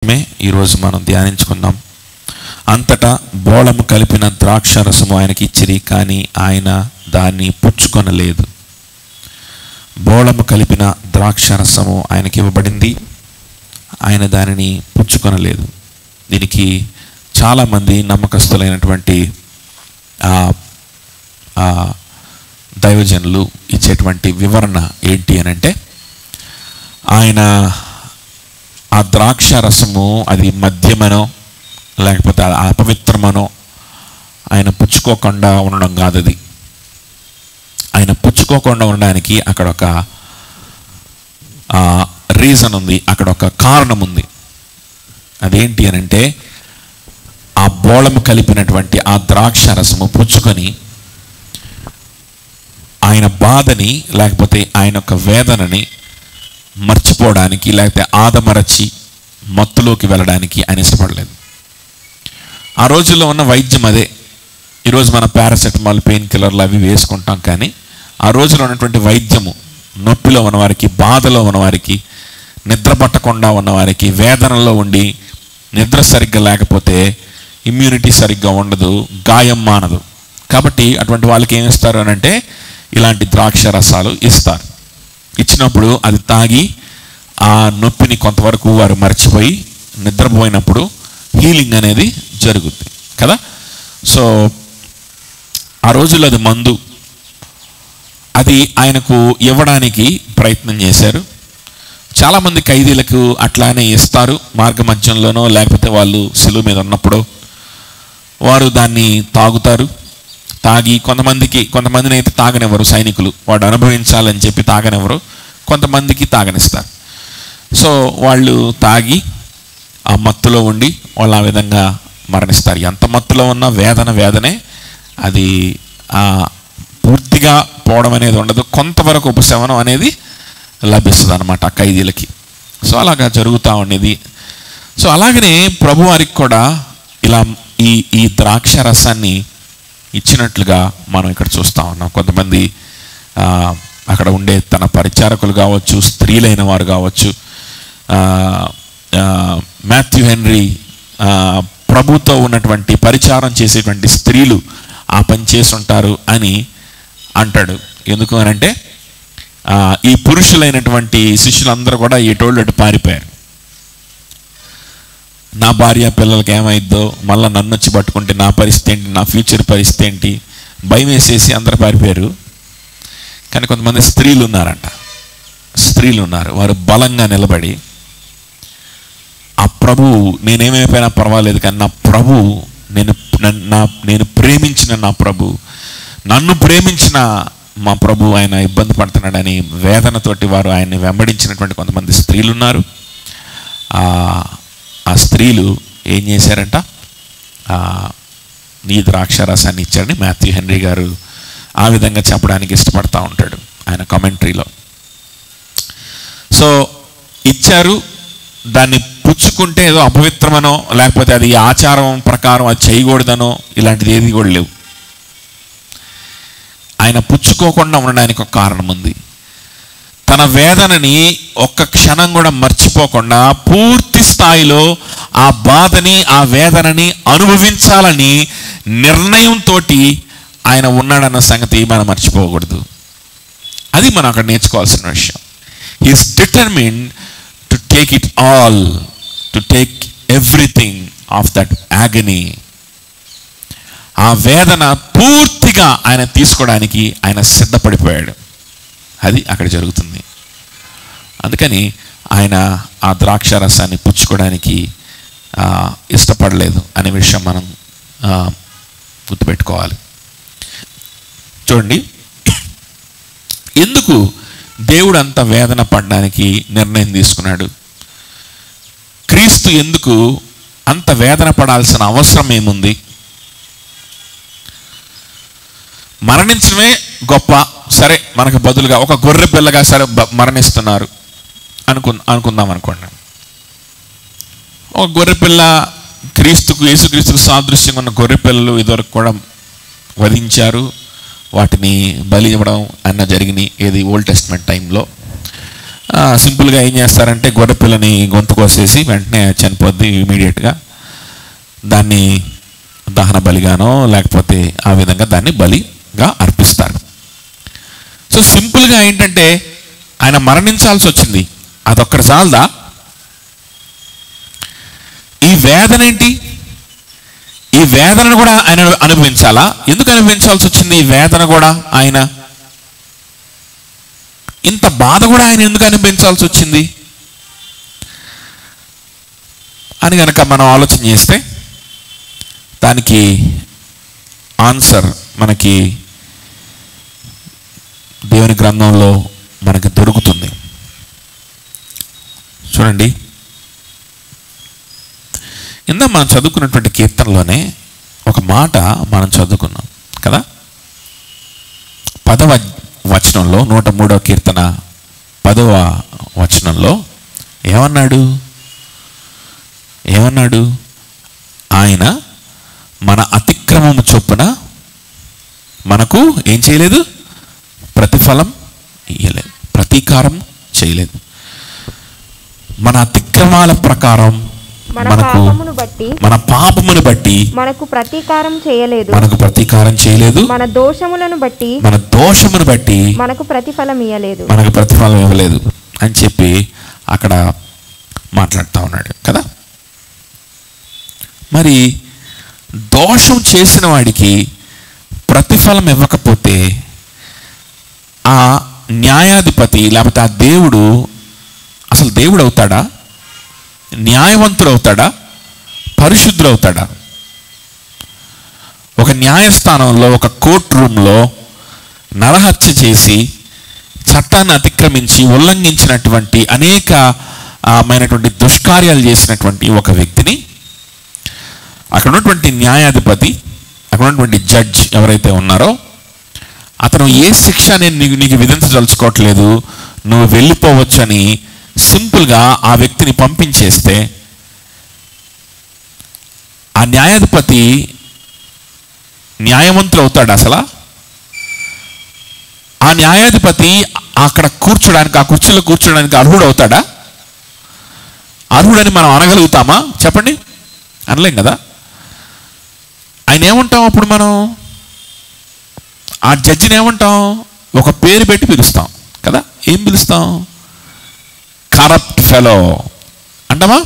ఈరోజు మనం ధ్యానించుకుందాం. అంతటా బోళము కలిపిన ద్రాక్షరసము ఆయనకి ఇచ్చిరి, కానీ ఆయన దాన్ని పుచ్చుకొనలేదు. బోళము కలిపిన ద్రాక్షరసము ఆయనకి ఇవ్వబడింది, ఆయన దానిని పుచ్చుకొనలేదు. దీనికి చాలామంది నమ్మకస్తులైనటువంటి దైవజనులు ఇచ్చేటువంటి వివరణ ఏంటి అని అంటే, ఆయన ఆ ద్రాక్ష రసము అది మద్యమనో లేకపోతే అపవిత్రమనో ఆయన పుచ్చుకోకుండా ఉండడం కాదు. అది ఆయన పుచ్చుకోకుండా ఉండడానికి అక్కడ ఒక రీజన్ ఉంది, అక్కడ ఒక కారణం ఉంది. అదేంటి అని అంటే, ఆ బోళము కలిపినటువంటి ఆ ద్రాక్ష రసము పుచ్చుకొని ఆయన బాధని లేకపోతే ఆయన యొక్క వేదనని మర్చిపోవడానికి లేకపోతే ఆదమరచి మత్తులోకి వెళ్ళడానికి ఆయన ఇష్టపడలేదు. ఆ రోజుల్లో ఉన్న వైద్యం అదే. ఈరోజు మన పారాసెటమాల్, పెయిన్ కిల్లర్లు అవి వేసుకుంటాం, కానీ ఆ రోజులో ఉన్నటువంటి వైద్యము నొప్పిలో ఉన్నవారికి, బాధలో ఉన్నవారికి, నిద్ర పట్టకుండా ఉన్నవారికి, వేదనలో ఉండి నిద్ర సరిగ్గా లేకపోతే ఇమ్యూనిటీ సరిగ్గా ఉండదు, గాయం మానదు. కాబట్టి అటువంటి వాళ్ళకి ఏమి ఇస్తారు అని అంటే, ఇలాంటి ద్రాక్ష రసాలు ఇస్తారు. ఇచ్చినప్పుడు అది తాగి ఆ నొప్పిని కొంతవరకు వారు మర్చిపోయి నిద్రపోయినప్పుడు హీలింగ్ అనేది జరుగుద్ది కదా. సో ఆ రోజుల్లో అది మందు. అది ఆయనకు ఇవ్వడానికి ప్రయత్నం చేశారు. చాలామంది ఖైదీలకు అట్లానే ఇస్తారు, మార్గ మధ్యంలోనో లేకపోతే వాళ్ళు సిలువ మీద ఉన్నప్పుడు వారు దాన్ని తాగుతారు. తాగి కొంతమందిని అయితే తాగనివ్వరు సైనికులు, వాడు అనుభవించాలని చెప్పి తాగనివ్వరు, కొంతమందికి తాగనిస్తారు. సో వాళ్ళు తాగి ఆ మత్తులో ఉండి వాళ్ళు ఆ విధంగా మరణిస్తారు. ఎంత మత్తులో ఉన్న వేదనే, అది పూర్తిగా పోవడం అనేది ఉండదు, కొంతవరకు ఉపశమనం అనేది లభిస్తుంది అన్నమాట ఆ ఖైదీలకి. సో అలాగా జరుగుతూ ఉండేది. సో అలాగనే ప్రభువారికి కూడా ఇలా ఈ ద్రాక్ష రసాన్ని ఇచ్చినట్లుగా మనం ఇక్కడ చూస్తూ ఉన్నాం. కొంతమంది అక్కడ ఉండే తన పరిచారకులు కావచ్చు, స్త్రీలైన వారు కావచ్చు, మాథ్యూ హెన్రీ ప్రభుతో ఉన్నటువంటి పరిచారం చేసేటువంటి స్త్రీలు ఆ పని చేసి ఉంటారు అని అంటాడు. ఎందుకు అని అంటే, ఈ పురుషులైనటువంటి శిష్యులందరూ కూడా ఎటోళ్ళు పారిపోయారు. నా భార్య పిల్లలకి ఏమైద్దో, మళ్ళీ నన్ను వచ్చి పట్టుకుంటే నా పరిస్థితి ఏంటి, నా ఫ్యూచర్ పరిస్థితి ఏంటి, భయం వేసేసి అందరు పారిపోయారు. కానీ కొంతమంది స్త్రీలు ఉన్నారు, వారు బలంగా నిలబడి ఆ ప్రభు, నేనేమైపోయినా పర్వాలేదు కానీ నా ప్రభు, నేను ప్రేమించిన నా ప్రభు, నన్ను ప్రేమించిన మా ప్రభు ఆయన ఇబ్బంది పడుతున్నాడని వేదనతోటి వారు ఆయన్ని వెంబడించినటువంటి కొంతమంది స్త్రీలు ఉన్నారు. ఆ స్త్రీలు ఏం చేశారంట, నీ ద్రాక్షరసాన్ని ఇచ్చారని మాథ్యూ హెన్రీ గారు ఆ విధంగా చెప్పడానికి ఇష్టపడతా ఉంటాడు ఆయన కామెంటరీలో. సో ఇచ్చారు, దాన్ని పుచ్చుకుంటే ఏదో అపవిత్రమనో లేకపోతే అది ఆచారం ప్రకారం అది చేయకూడదనో ఇలాంటిది ఏది కూడా లేవు. ఆయన పుచ్చుకోకుండా ఉండడానికి ఒక కారణం ఉంది. తన వేదనని ఒక్క క్షణం కూడా మర్చిపోకుండా పూర్తి స్థాయిలో ఆ బాధని, ఆ వేదనని అనుభవించాలని నిర్ణయంతో ఆయన ఉన్నాడన్న సంగతి మనం మర్చిపోకూడదు. అది మనం అక్కడ నేర్చుకోవాల్సిన విషయం. He's determined to take it all, to take everything of that agony. ఆ వేదన పూర్తిగా ఆయన తీసుకోవడానికి ఆయన సిద్ధపడిపోయాడు. అది అక్కడ జరుగుతుంది. అందుకని ఆయన ఆ ద్రాక్ష రసాన్ని పుచ్చుకోవడానికి ఇష్టపడలేదు అనే విషయం మనం గుర్తుపెట్టుకోవాలి. చూడండి, ఎందుకు దేవుడు అంత వేదన పడడానికి నిర్ణయం తీసుకున్నాడు? క్రీస్తు ఎందుకు అంత వేదన పడాల్సిన అవసరం ఏముంది? మరణించడమే గొప్ప, సరే మనకు బదులుగా ఒక గొర్రె పిల్లగా సరే మరణిస్తున్నారు అనుకుందాం అనుకోండి. ఒక గొర్రె పిల్ల, యేసుక్రీస్తుకు సాదృశ్యంగా ఉన్న గొర్రె పిల్లలు ఇదివరకు కూడా వధించారు, వాటిని బలి ఇవ్వడం అన్న జరిగినాయి. ఏది ఓల్డ్ టెస్ట్మెంట్ టైంలో. సింపుల్గా ఏం చేస్తారంటే గొర్రెపిల్లని గొంతు కోసేసి వెంటనే చనిపోద్ది ఇమీడియట్గా. దాన్ని దహన బలిగానో లేకపోతే ఆ విధంగా దాన్ని బలిగా అర్పిస్తారు. సో సింపుల్గా ఏంటంటే ఆయన మరణించాల్సి వచ్చింది, అదొక్కటి చాలదా? ఈ వేదన ఏంటి? ఈ వేదనను కూడా ఆయన అనుభవించాలా? ఎందుకు అనుభవించాల్సి వచ్చింది ఈ వేదన కూడా? ఆయన ఇంత బాధ కూడా ఆయన ఎందుకు అనుభవించాల్సి వచ్చింది అని కనుక మనం ఆలోచన చేస్తే దానికి ఆన్సర్ మనకి దేవుని గ్రంథంలో మనకి దొరుకుతుంది. చూడండి, ఇందా మనం చదువుకున్నటువంటి కీర్తనలోనే ఒక మాట మనం చదువుకున్నాం కదా. 10వ వచనంలో 103వ కీర్తన 10వ వచనంలో ఏమన్నాడు? ఆయన మన అతిక్రమము చొప్పున మనకు ఏం చేయలేదు? ప్రతిఫలం ఇయ్యలేదు, ప్రతీకారం చేయలేదు. మన అతిక్రమాల ప్రకారం మన పాపమును బట్టి మనకు ప్రతీకారం చేయలేదు, మన దోషమును బట్టి మనకు ప్రతిఫలం ఇవ్వలేదు అని చెప్పి అక్కడ మాట్లాడుతూ ఉన్నాడు కదా. మరి దోషం చేసిన వాడికి ప్రతిఫలం ఇవ్వకపోతే ఆ న్యాయాధిపతి లేకపోతే ఆ దేవుడు అసలు దేవుడు అవుతాడా? న్యాయవంతుడు అవుతాడా? పరిశుద్ధుడు అవుతాడా? ఒక న్యాయస్థానంలో, ఒక కోర్టు రూమ్లో నరహత్య చేసి చట్టాన్ని అతిక్రమించి ఉల్లంఘించినటువంటి అనేకమైనటువంటి దుష్కార్యాలు చేసినటువంటి ఒక వ్యక్తిని అక్కడ ఉన్నటువంటి న్యాయాధిపతి, అక్కడ ఉన్నటువంటి జడ్జ్ ఎవరైతే ఉన్నారో అతను ఏ శిక్ష నేను నీకు విధించదలుచుకోవట్లేదు, నువ్వు వెళ్ళిపోవచ్చని సింపుల్గా ఆ వ్యక్తిని పంపించేస్తే ఆ న్యాయాధిపతి న్యాయవంతుడు అవుతాడు అసలు? ఆ న్యాయాధిపతి అక్కడ కూర్చోడానికి, ఆ కుర్చీలో కూర్చోడానికి అర్హుడు అవుతాడా? అర్హుడని మనం అనగలుగుతామా? చెప్పండి, అనలేం కదా. ఆయన ఏమంటాం అప్పుడు? మనం ఆ జడ్జిని ఏమంటాం? ఒక పేరు పెట్టి పిలుస్తాం కదా. ఏం పిలుస్తాం? కరప్ట్ ఫెలో అంటామా?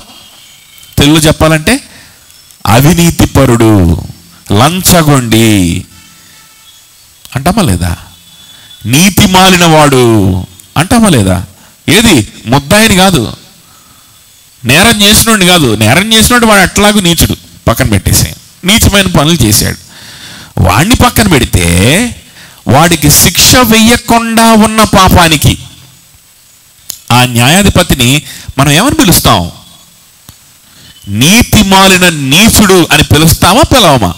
తెలుగు చెప్పాలంటే అవినీతిపరుడు, లంచగొండి అంటామా లేదా? నీతి మాలిన వాడు అంటామా లేదా? ఏది? ముద్దాయిని కాదు, నేరం చేసినోడిని కాదు. నేరం చేసినోడు వాడు అట్లాగూ నీచుడు, పక్కన పెట్టేసి నీచమైన పనులు చేశాడు. వాడిని పక్కన పెడితే వాడికి శిక్ష వెయ్యకుండా ఉన్న పాపానికి ఆ న్యాయాధిపతిని మనం ఏమని పిలుస్తాం? నీతి మాలిన నీచుడు అని పిలుస్తామా? పిలవమా?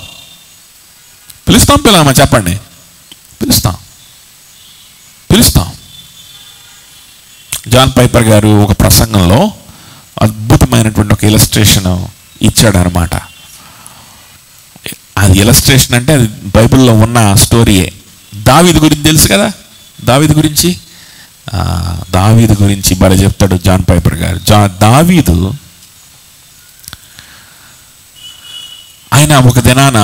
పిలవమా? చెప్పండి. పిలుస్తాం. జాన్ పైపర్ గారు ఒక ప్రసంగంలో అద్భుతమైనటువంటి ఒక ఇలస్ట్రేషన్ ఇచ్చాడు అనమాట. అది ఇలస్ట్రేషన్ అంటే అది బైబిల్లో ఉన్న స్టోరీయే. దావీదు గురించి తెలుసు కదా. దావీదు గురించి బాగా చెప్తాడు జాన్ పైపర్ గారు. దావీదు ఆయన ఒక దినాన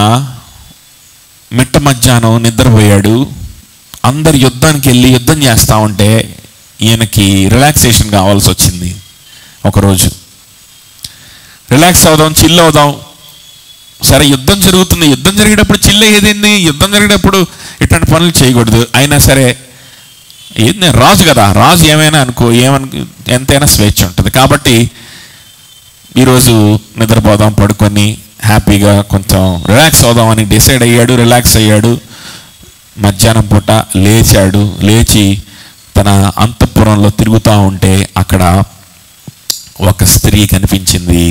మిట్ట మధ్యాహ్నం నిద్రపోయాడు. అందరు యుద్ధానికి వెళ్ళి యుద్ధం చేస్తూ ఉంటే ఈయనకి రిలాక్సేషన్ కావాల్సి వచ్చింది. ఒకరోజు రిలాక్స్ అవుదాం, చిల్ అవుదాం. సరే, యుద్ధం జరుగుతుంది. యుద్ధం జరిగేటప్పుడు చిల్ అయ్యేదేంది? యుద్ధం జరిగేటప్పుడు ఇట్లాంటి పనులు చేయకూడదు. అయినా సరే, ఏంది, రాజు కదా, రాజు ఏమైనా అనుకో, ఎంతైనా స్వేచ్ఛ ఉంటుంది. కాబట్టి ఈరోజు నిద్రపోదాం, పడుకొని హ్యాపీగా కొంచెం రిలాక్స్ అవుదామని డిసైడ్ అయ్యాడు. రిలాక్స్ అయ్యాడు. మధ్యాహ్నం పూట లేచి తన అంతఃపురంలో తిరుగుతూ ఉంటే అక్కడ ఒక స్త్రీ కనిపించింది.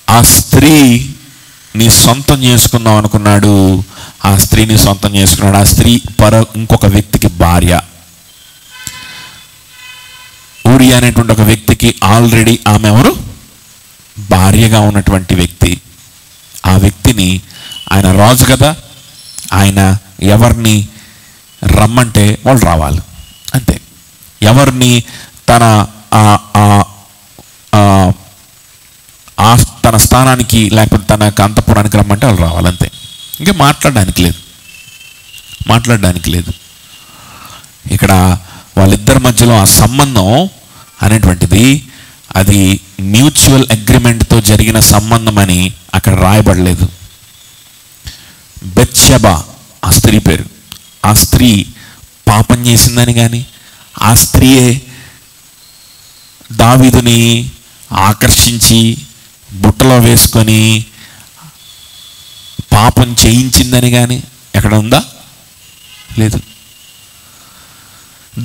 ఆ స్త్రీని సొంతం చేసుకుందాం అనుకున్నాడు. ఆ స్త్రీని సొంతం చేసుకున్నాడు. ఆ స్త్రీ ఇంకొక వ్యక్తికి భార్య. ఊరియా అనేటువంటి ఒక వ్యక్తికి ఆల్రెడీ ఆమె ఎవరు? భార్యగా ఉన్నటువంటి వ్యక్తి. ఆ వ్యక్తిని, ఆయన రాజు కదా, ఆయన ఎవరిని రమ్మంటే వాళ్ళు రావాలి అంతే. ఎవరిని తన తన స్థానానికి లేకపోతే తన అంతఃపురానికి రమ్మంటే వాళ్ళు రావాలంతే. ఇంకా మాట్లాడడానికి లేదు. ఇక్కడ వాళ్ళిద్దరి మధ్యలో ఆ సంబంధం అనేటువంటిది అది మ్యూచువల్ అగ్రిమెంట్తో జరిగిన సంబంధం అని అక్కడ రాయబడలేదు. బెత్షెబా ఆ స్త్రీ పేరు. ఆ స్త్రీ పాపం చేసిందని కానీ, ఆ స్త్రీయే దావీదుని ఆకర్షించి బుట్టలో వేసుకొని పాపం చేయించిందని కానీ ఎక్కడ ఉందా? లేదు.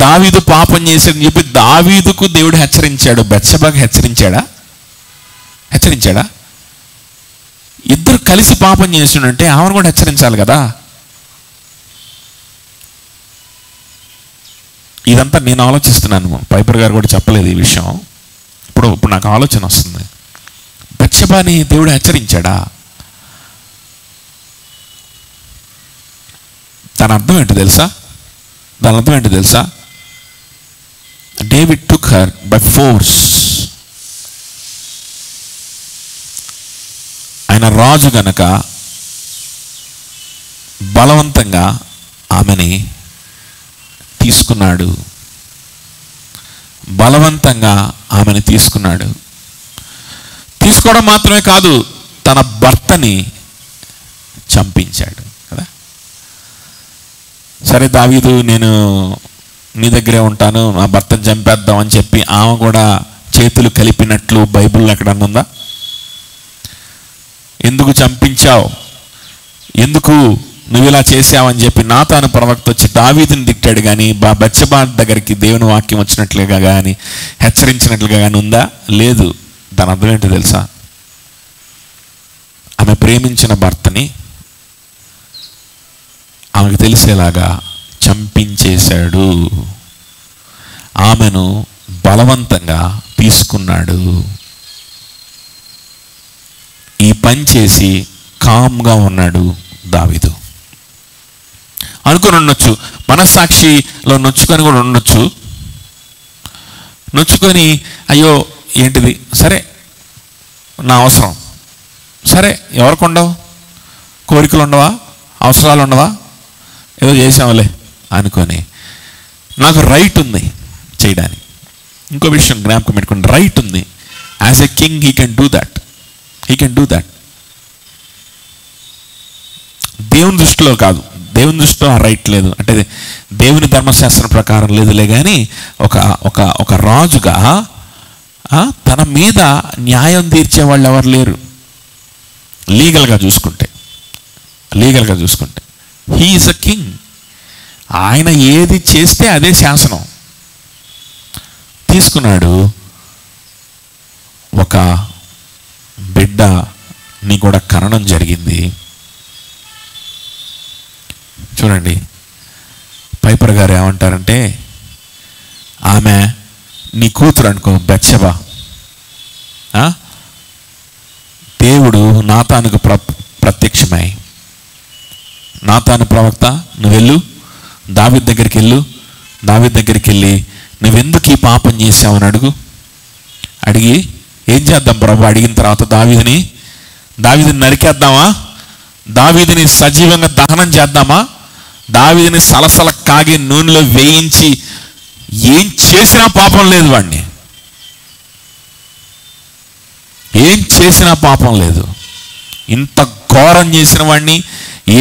దావీదు పాపం చేశాడని చెప్పి దావీదుకు దేవుడు హెచ్చరించాడు, బెత్షెబాకు హెచ్చరించాడా? ఇద్దరు కలిసి పాపం చేస్తుంటే ఆమెను కూడా హెచ్చరించాలి కదా. ఇదంతా నేను ఆలోచిస్తున్నాను. పైపర్ గారు కూడా చెప్పలేదు ఈ విషయం. ఇప్పుడు నాకు ఆలోచన వస్తుంది. బెత్షెబాని దేవుడు హెచ్చరించాడా? దాని అర్థం ఏంటో తెలుసా? David took her by force. ఆయన రాజు గనక బలవంతంగా ఆమెని తీసుకున్నాడు. తీసుకోవడం మాత్రమే కాదు, తన భర్తని చంపించాడు కదా. సరే, దావీదు నేను నీ దగ్గరే ఉంటాను, నా భర్తను చంపేద్దాం అని చెప్పి ఆమె కూడా చేతులు కలిపినట్లు బైబిల్లో ఎక్కడన్నా ఉందా? ఎందుకు చంపించావు, ఎందుకు నువ్వు ఇలా చేసావని చెప్పి నాతాను ప్రవక్త వచ్చి దావీదుని తిట్టాడు కానీ బెత్షెబా దగ్గరికి దేవుని వాక్యం వచ్చినట్లుగా కానీ హెచ్చరించినట్లుగా కానీ ఉందా? లేదు. దాని అర్థం ఏంటో తెలుసా? ఆమె ప్రేమించిన భర్తని ఆమెకు తెలిసేలాగా చంపించేశాడు. ఆమెను బలవంతంగా తీసుకున్నాడు. ఈ పని చేసి కామ్గా ఉన్నాడు దావీదు. అనుకుని ఉండొచ్చు, మనస్సాక్షిలో నొచ్చుకొని కూడా ఉండొచ్చు. నొచ్చుకొని అయ్యో ఏంటిది, సరే నా అవసరం, సరే ఎవరికి ఉండవు, కోరికలు ఉండవా, అవసరాలు ఉండవా, ఏదో చేసాములే అనుకొని నాకు రైట్ ఉంది చేయడానికి. ఇంకో విషయం జ్ఞాపకం పెట్టుకోండి, రైట్ ఉంది. As a king he can do that. దేవుని దృష్టిలో కాదు, దేవుని దృష్టిలో ఆ రైట్ లేదు, అంటే దేవుని ధర్మశాస్త్రం ప్రకారం లేదులే. కానీ ఒక రాజుగా తన మీద న్యాయం తీర్చే వాళ్ళు ఎవరు లేరు. లీగల్గా చూసుకుంటే హీ ఈజ్ అ కింగ్. ఆయన ఏది చేస్తే అదే శాసనం. తీసుకున్నాడు. ఒక బిడ్డని కూడా కనడం జరిగింది. చూడండి, పైపర్ గారు ఏమంటారంటే, ఆమె నీ కూతురు అనుకో బెత్షెబా, దేవుడు నాతానుకు ప్రత్యక్షమై, నాతాను ప్రవక్త నువ్వు వెళ్ళు, దావీదు దగ్గరికి వెళ్ళి నువ్వెందుకు ఈ పాపం చేసావు అని అడిగి ఏం చేద్దాం ప్రభు? అడిగిన తర్వాత దావీదుని నరికేద్దామా? దావీదుని సజీవంగా దహనం చేద్దామా? దావీదుని సలసల కాగి నూనెలో వేయించి ఏం చేసినా పాపం లేదు, వాడిని ఏం చేసినా పాపం లేదు. ఇంత ఘోరం చేసిన వాడిని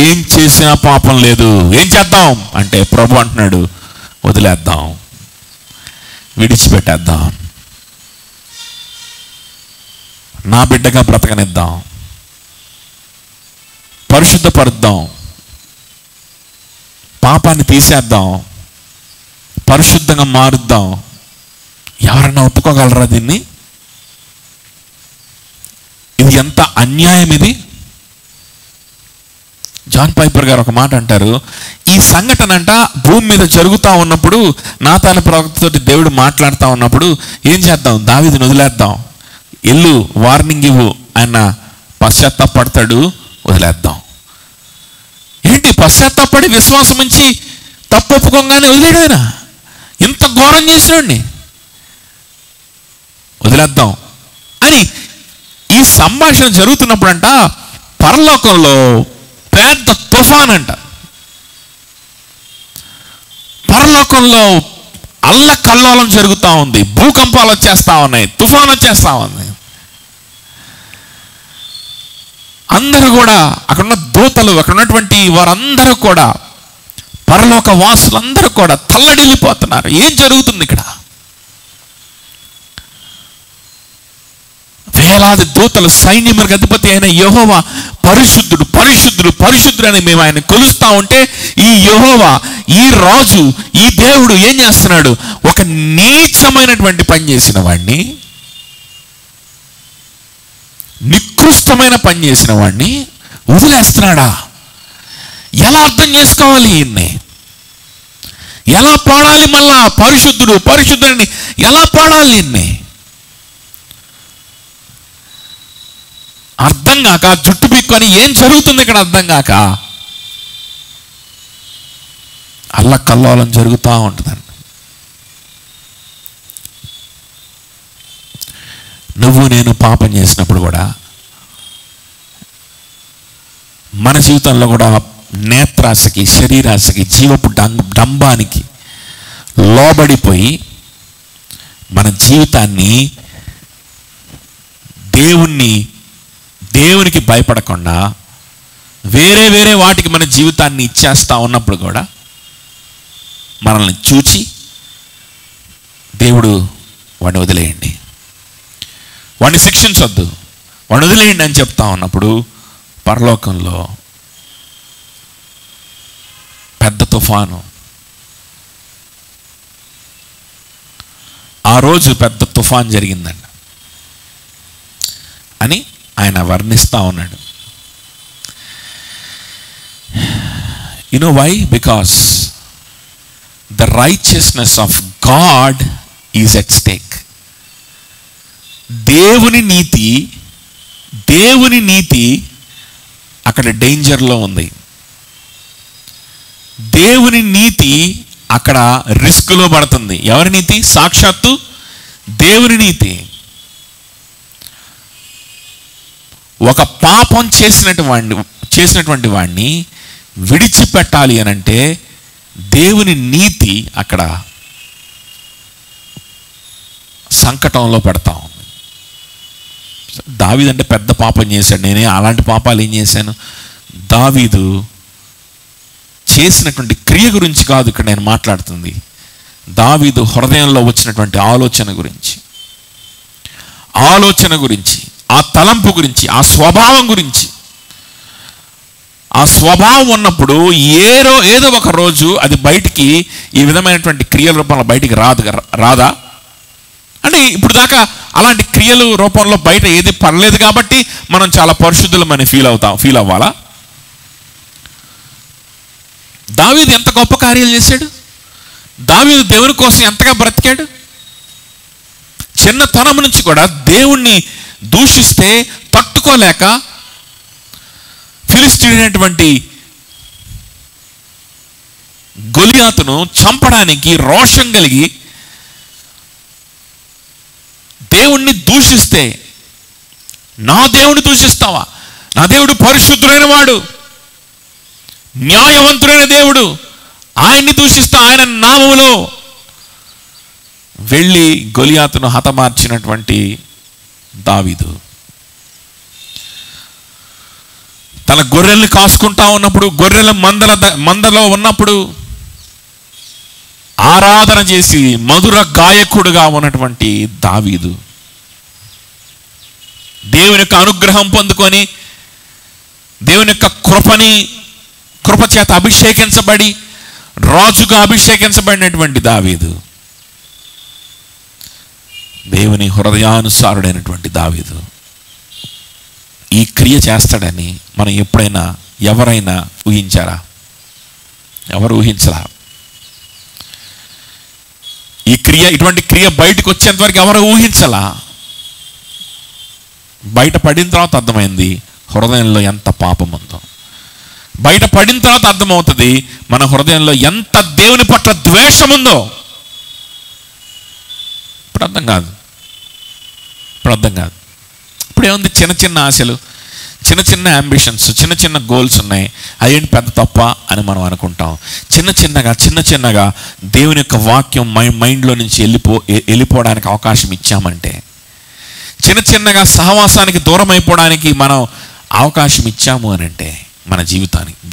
ఏం చేసినా పాపం లేదు. ఏం చేద్దాం అంటే ప్రభు అంటున్నాడు, వదిలేద్దాం, విడిచిపెట్టేద్దాం, నా బిడ్డగా బ్రతకనిద్దాం, పరిశుద్ధపరుద్దాం, పాపాన్ని తీసేద్దాం, పరిశుద్ధంగా మారుద్దాం. ఎవరన్నా ఒప్పుకోగలరా దీన్ని? ఇది ఎంత అన్యాయం ఇది. జాన్ పైపర్ గారు ఒక మాట అంటారు, ఈ సంఘటన అంట భూమి మీద జరుగుతూ ఉన్నప్పుడు నాతాను ప్రవక్తతోటి దేవుడు మాట్లాడుతూ ఉన్నప్పుడు ఏం చేద్దాం? దావీదుని వదిలేద్దాం, ఎల్లు, వార్నింగ్ ఇవ్వు, ఆయన పశ్చాత్తాపడతాడు, వదిలేద్దాం. ఏంటి పశ్చాత్తాపడి విశ్వాసం నుంచి తప్పు ఒప్పుకోగానే వదిలేడాయన? ఇంత ఘోరం చేసినోడిని వదిలేద్దాం అని ఈ సంభాషణ జరుగుతున్నప్పుడంట పరలోకంలో పెద్ద తుఫాన్ అంట. పరలోకంలో అల్లకల్లోలం జరుగుతూ ఉంది, భూకంపాలు వచ్చేస్తా ఉన్నాయి, తుఫాన్ వచ్చేస్తా ఉంది. అందరూ కూడా అక్కడున్న దూతలు, అక్కడ ఉన్నటువంటి వారందరూ కూడా, పరలోక వాసులందరూ కూడా తల్లడిల్లిపోతున్నారు. ఏం జరుగుతుంది ఇక్కడ? వేలాది దూతలు, సైన్యములకు అధిపతి అయిన యెహోవా పరిశుద్ధుడు పరిశుద్ధుడు పరిశుద్ధుడు అని మేము ఆయన కొలుస్తా ఉంటే, ఈ యెహోవా, ఈ రాజు, ఈ దేవుడు ఏం చేస్తున్నాడు? ఒక నీచమైనటువంటి పని చేసిన వాడిని, నికృష్టమైన పని చేసిన వాడిని వదిలేస్తున్నాడా? ఎలా అర్థం చేసుకోవాలి? ఈయన్ని ఎలా పాడాలి? మళ్ళా పరిశుద్ధుడు పరిశుద్ధుడిని ఎలా పాడాలి? ఈయన్ని అర్థం కాక జుట్టు పీక్కొని ఏం జరుగుతుంది ఇక్కడ అర్థం కాక అల్లకల్లోలం జరుగుతూ ఉంటుందండి. నువ్వు నేను పాపం చేసినప్పుడు కూడా మన జీవితంలో కూడా నేత్రాశకి, శరీరాశకి, జీవపు డంబానికి లోబడిపోయి మన జీవితాన్ని దేవునికి భయపడకుండా వేరే వేరే వాటికి మన జీవితాన్ని ఇచ్చేస్తా ఉన్నప్పుడు కూడా మనల్ని చూచి దేవుడు వాడిని వదిలేయండి, వాడిని శిక్షించొద్దు, వాడిని వదిలేయండి అని చెప్తా ఉన్నప్పుడు పరలోకంలో పెద్ద తుఫాను. ఆ రోజు పెద్ద తుఫాన్ జరిగిందండి అని ఆయన వర్ణిస్తూ ఉన్నాడు. You know why? Because the righteousness of God is at stake. దేవుని నీతి అక్కడ డేంజర్లో ఉంది. దేవుని నీతి అక్కడ రిస్క్లో పడుతుంది. ఎవరి నీతి? సాక్షాత్తు దేవుని నీతి. ఒక పాపం చేసినటువంటి వాడిని విడిచిపెట్టాలి అని అంటే దేవుని నీతి అక్కడ సంకటంలో పెడతా ఉంది. దావీదు అంటే పెద్ద పాపం చేశాడు, నేనే అలాంటి పాపాలు ఏం చేశాను? దావీదు చేసినటువంటి క్రియ గురించి కాదు ఇక్కడ నేను మాట్లాడుతుంది. దావీదు హృదయంలో వచ్చినటువంటి ఆలోచన గురించి, ఆ తలంపు గురించి, ఆ స్వభావం గురించి. ఆ స్వభావం ఉన్నప్పుడు ఏదో ఒక రోజు అది బయటికి ఈ విధమైనటువంటి క్రియల రూపంలో బయటికి రాదా? అంటే ఇప్పుడు దాకా అలాంటి క్రియల రూపంలో బయట ఏది పడలేదు కాబట్టి మనం చాలా పరిశుద్ధులమని ఫీల్ అవ్వాలా? దావీదు ఎంత గొప్ప కార్యాలు చేశాడు, దావీదు దేవుని కోసం ఎంతగా బ్రతికాడు. చిన్నతనం నుంచి కూడా దేవుణ్ణి దూషిస్తే తట్టుకోలేక ఫిలిష్తీయుడైనటువంటి గొలియాతును చంపడానికి రోషం కలిగి దేవుణ్ణి దూషిస్తే, నా దేవుని దూషిస్తావా? నా దేవుడు పరిశుద్ధుడైన వాడు, న్యాయవంతుడైన దేవుడు, ఆయన్ని దూషిస్తా, ఆయన నామములో వెళ్ళి గొలియాతును హతమార్చినటువంటి దావీదు తన గొర్రెల్ని కాసుకుంటా ఉన్నప్పుడు, గొర్రెల మందలో ఉన్నప్పుడు ఆరాధన చేసి మధుర గాయకుడుగా ఉన్నటువంటి దావీదు దేవుని యొక్క అనుగ్రహం పొందుకొని దేవుని యొక్క కృప చేత అభిషేకించబడి రాజుగా అభిషేకించబడినటువంటి దావీదు, దేవుని హృదయానుసారుడైనటువంటి దావీదు ఈ క్రియ చేస్తాడని మనం ఎప్పుడైనా ఎవరైనా ఊహించారా? ఎవరు ఊహించరా? ఇటువంటి క్రియ బయటకు వచ్చేంత వరకు ఎవరు ఊహించలా. బయట పడిన తర్వాత అర్థమైంది హృదయంలో ఎంత పాపం ఉందో. బయట పడిన తర్వాత అర్థమవుతుంది మన హృదయంలో ఎంత దేవుని పట్ల ద్వేషం ఉందో. ఇప్పుడు అర్థం కాదు. ఇప్పుడు ఏముంది, చిన్న చిన్న ఆశలు, చిన్న చిన్న అంబిషన్స్, చిన్న చిన్న గోల్స్ ఉన్నాయి. అదేంటి పెద్ద తప్ప అని మనం అనుకుంటాం. చిన్న చిన్నగా దేవుని యొక్క వాక్యం మైండ్లో నుంచి వెళ్ళిపోవడానికి అవకాశం ఇచ్చామంటే, చిన్న చిన్నగా సహవాసానికి దూరం అయిపోవడానికి మనం అవకాశం ఇచ్చాము అని అంటే, మన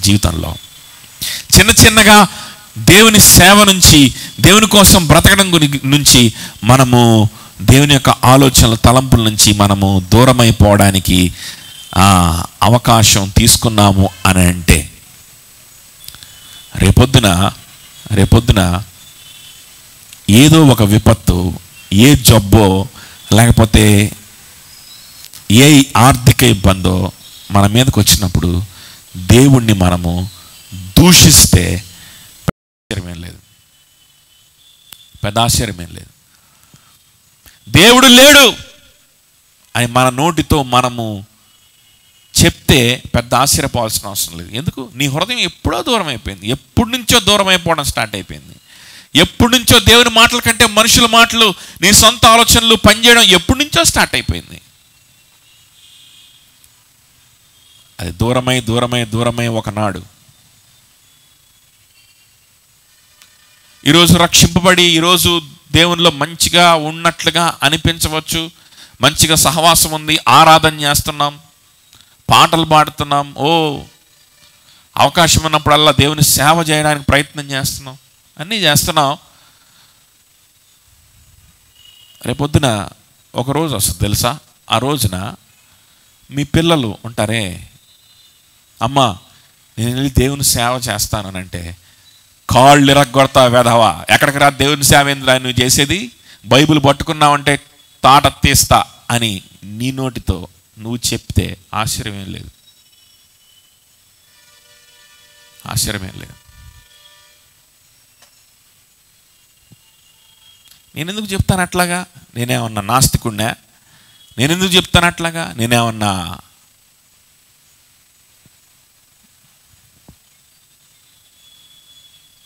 జీవితంలో చిన్న చిన్నగా దేవుని సేవ నుంచి, దేవుని కోసం బ్రతకడం నుంచి మనము దేవుని యొక్క ఆలోచనల తలంపుల నుంచి మనము దూరం అయిపోవడానికి అవకాశం తీసుకున్నాము అని అంటే, రేపొద్దున ఏదో ఒక విపత్తు, ఏ జబ్బో, లేకపోతే ఏ ఆర్థిక ఇబ్బందో మన మీదకి వచ్చినప్పుడు దేవుణ్ణి మనము దూషిస్తే పెద్ద ఆశ్చర్యమేం లేదు. దేవుడు లేడు అని మన నోటితో మనము చెప్తే పెద్ద ఆశ్చర్యపోవాల్సిన అవసరం లేదు. ఎందుకు? నీ హృదయం ఎప్పుడో దూరం అయిపోయింది. ఎప్పటి నుంచో దూరం అయిపోవడం స్టార్ట్ అయిపోయింది. ఎప్పటి నుంచో దేవుని మాటల కంటే మనుషుల మాటలు, నీ సొంత ఆలోచనలు పనిచేయడం ఎప్పటి నుంచో స్టార్ట్ అయిపోయింది. అది దూరమై ఒకనాడు ఈరోజు రక్షింపబడి, ఈరోజు దేవునిలో మంచిగా ఉన్నట్లుగా అనిపించవచ్చు. మంచిగా సహవాసం ఉంది, ఆరాధన చేస్తున్నాం, పాటలు పాడుతున్నాం, అవకాశం ఉన్నప్పుడల్లా దేవుని సేవ చేయడానికి ప్రయత్నం చేస్తున్నాం, అన్నీ చేస్తున్నాం. రేపొద్దున ఒకరోజు వస్తుంది తెలుసా, ఆ రోజున మీ పిల్లలు ఉంటారే, అమ్మా నేను వెళ్ళి దేవుని సేవ చేస్తానంటే, కాళ్ళు ఇరగొడతా వెధవా, ఎక్కడికి రా, దేవుని సేవ ఏందిరా నువ్వు చేసేది, బైబిల్ పట్టుకున్నావంటే తాట తీస్తా అని నీ నోటితో నువ్వు చెప్తే ఆశ్చర్యమేం లేదు. నేనెందుకు చెప్తాను అట్లాగా? నేనేమన్నా నాస్తికుడినా? నేనెందుకు చెప్తాను అట్లాగా? నేనేమన్నా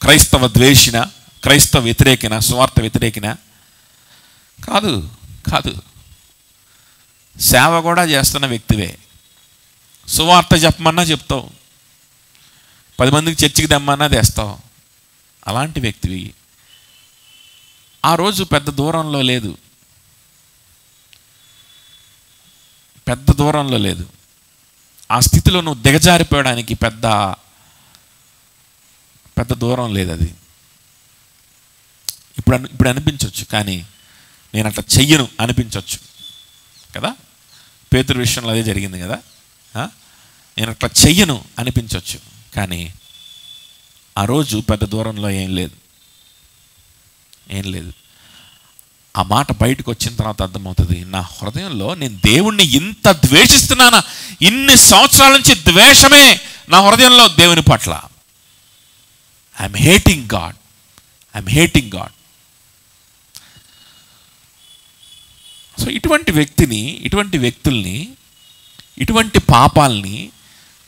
క్రైస్తవ ద్వేషిన, క్రైస్తవ వ్యతిరేకిన, స్వార్థ వ్యతిరేకిన? కాదు. సేవ కూడా చేస్తున్న వ్యక్తివే. సువార్త చెప్పమన్నా చెప్తావు, 10 మందికి చర్చికి తెమ్మన్నా తెస్తావు. అలాంటి వ్యక్తివి. ఆ రోజు పెద్ద దూరంలో లేదు. ఆ స్థితిలో నువ్వు దిగజారిపోవడానికి పెద్ద దూరం లేదు. అది ఇప్పుడు అనిపించవచ్చు, కానీ నేను అట్లా చెయ్యను అనిపించవచ్చు కదా. పేతురు విషయంలో అదే జరిగింది కదా. నేను అట్లా చెయ్యను అనిపించవచ్చు, కానీ ఆ రోజు పెద్ద దూరంలో ఏం లేదు. ఆ మాట బయటకు వచ్చిన తర్వాత అర్థమవుతుంది, నా హృదయంలో నేను దేవుణ్ణి ఇంత ద్వేషిస్తున్నానా, ఇన్ని సంవత్సరాల నుంచి ద్వేషమే నా హృదయంలో దేవుని పట్ల. I'm hating God. సో ఇటువంటి వ్యక్తుల్ని, ఇటువంటి పాపాలని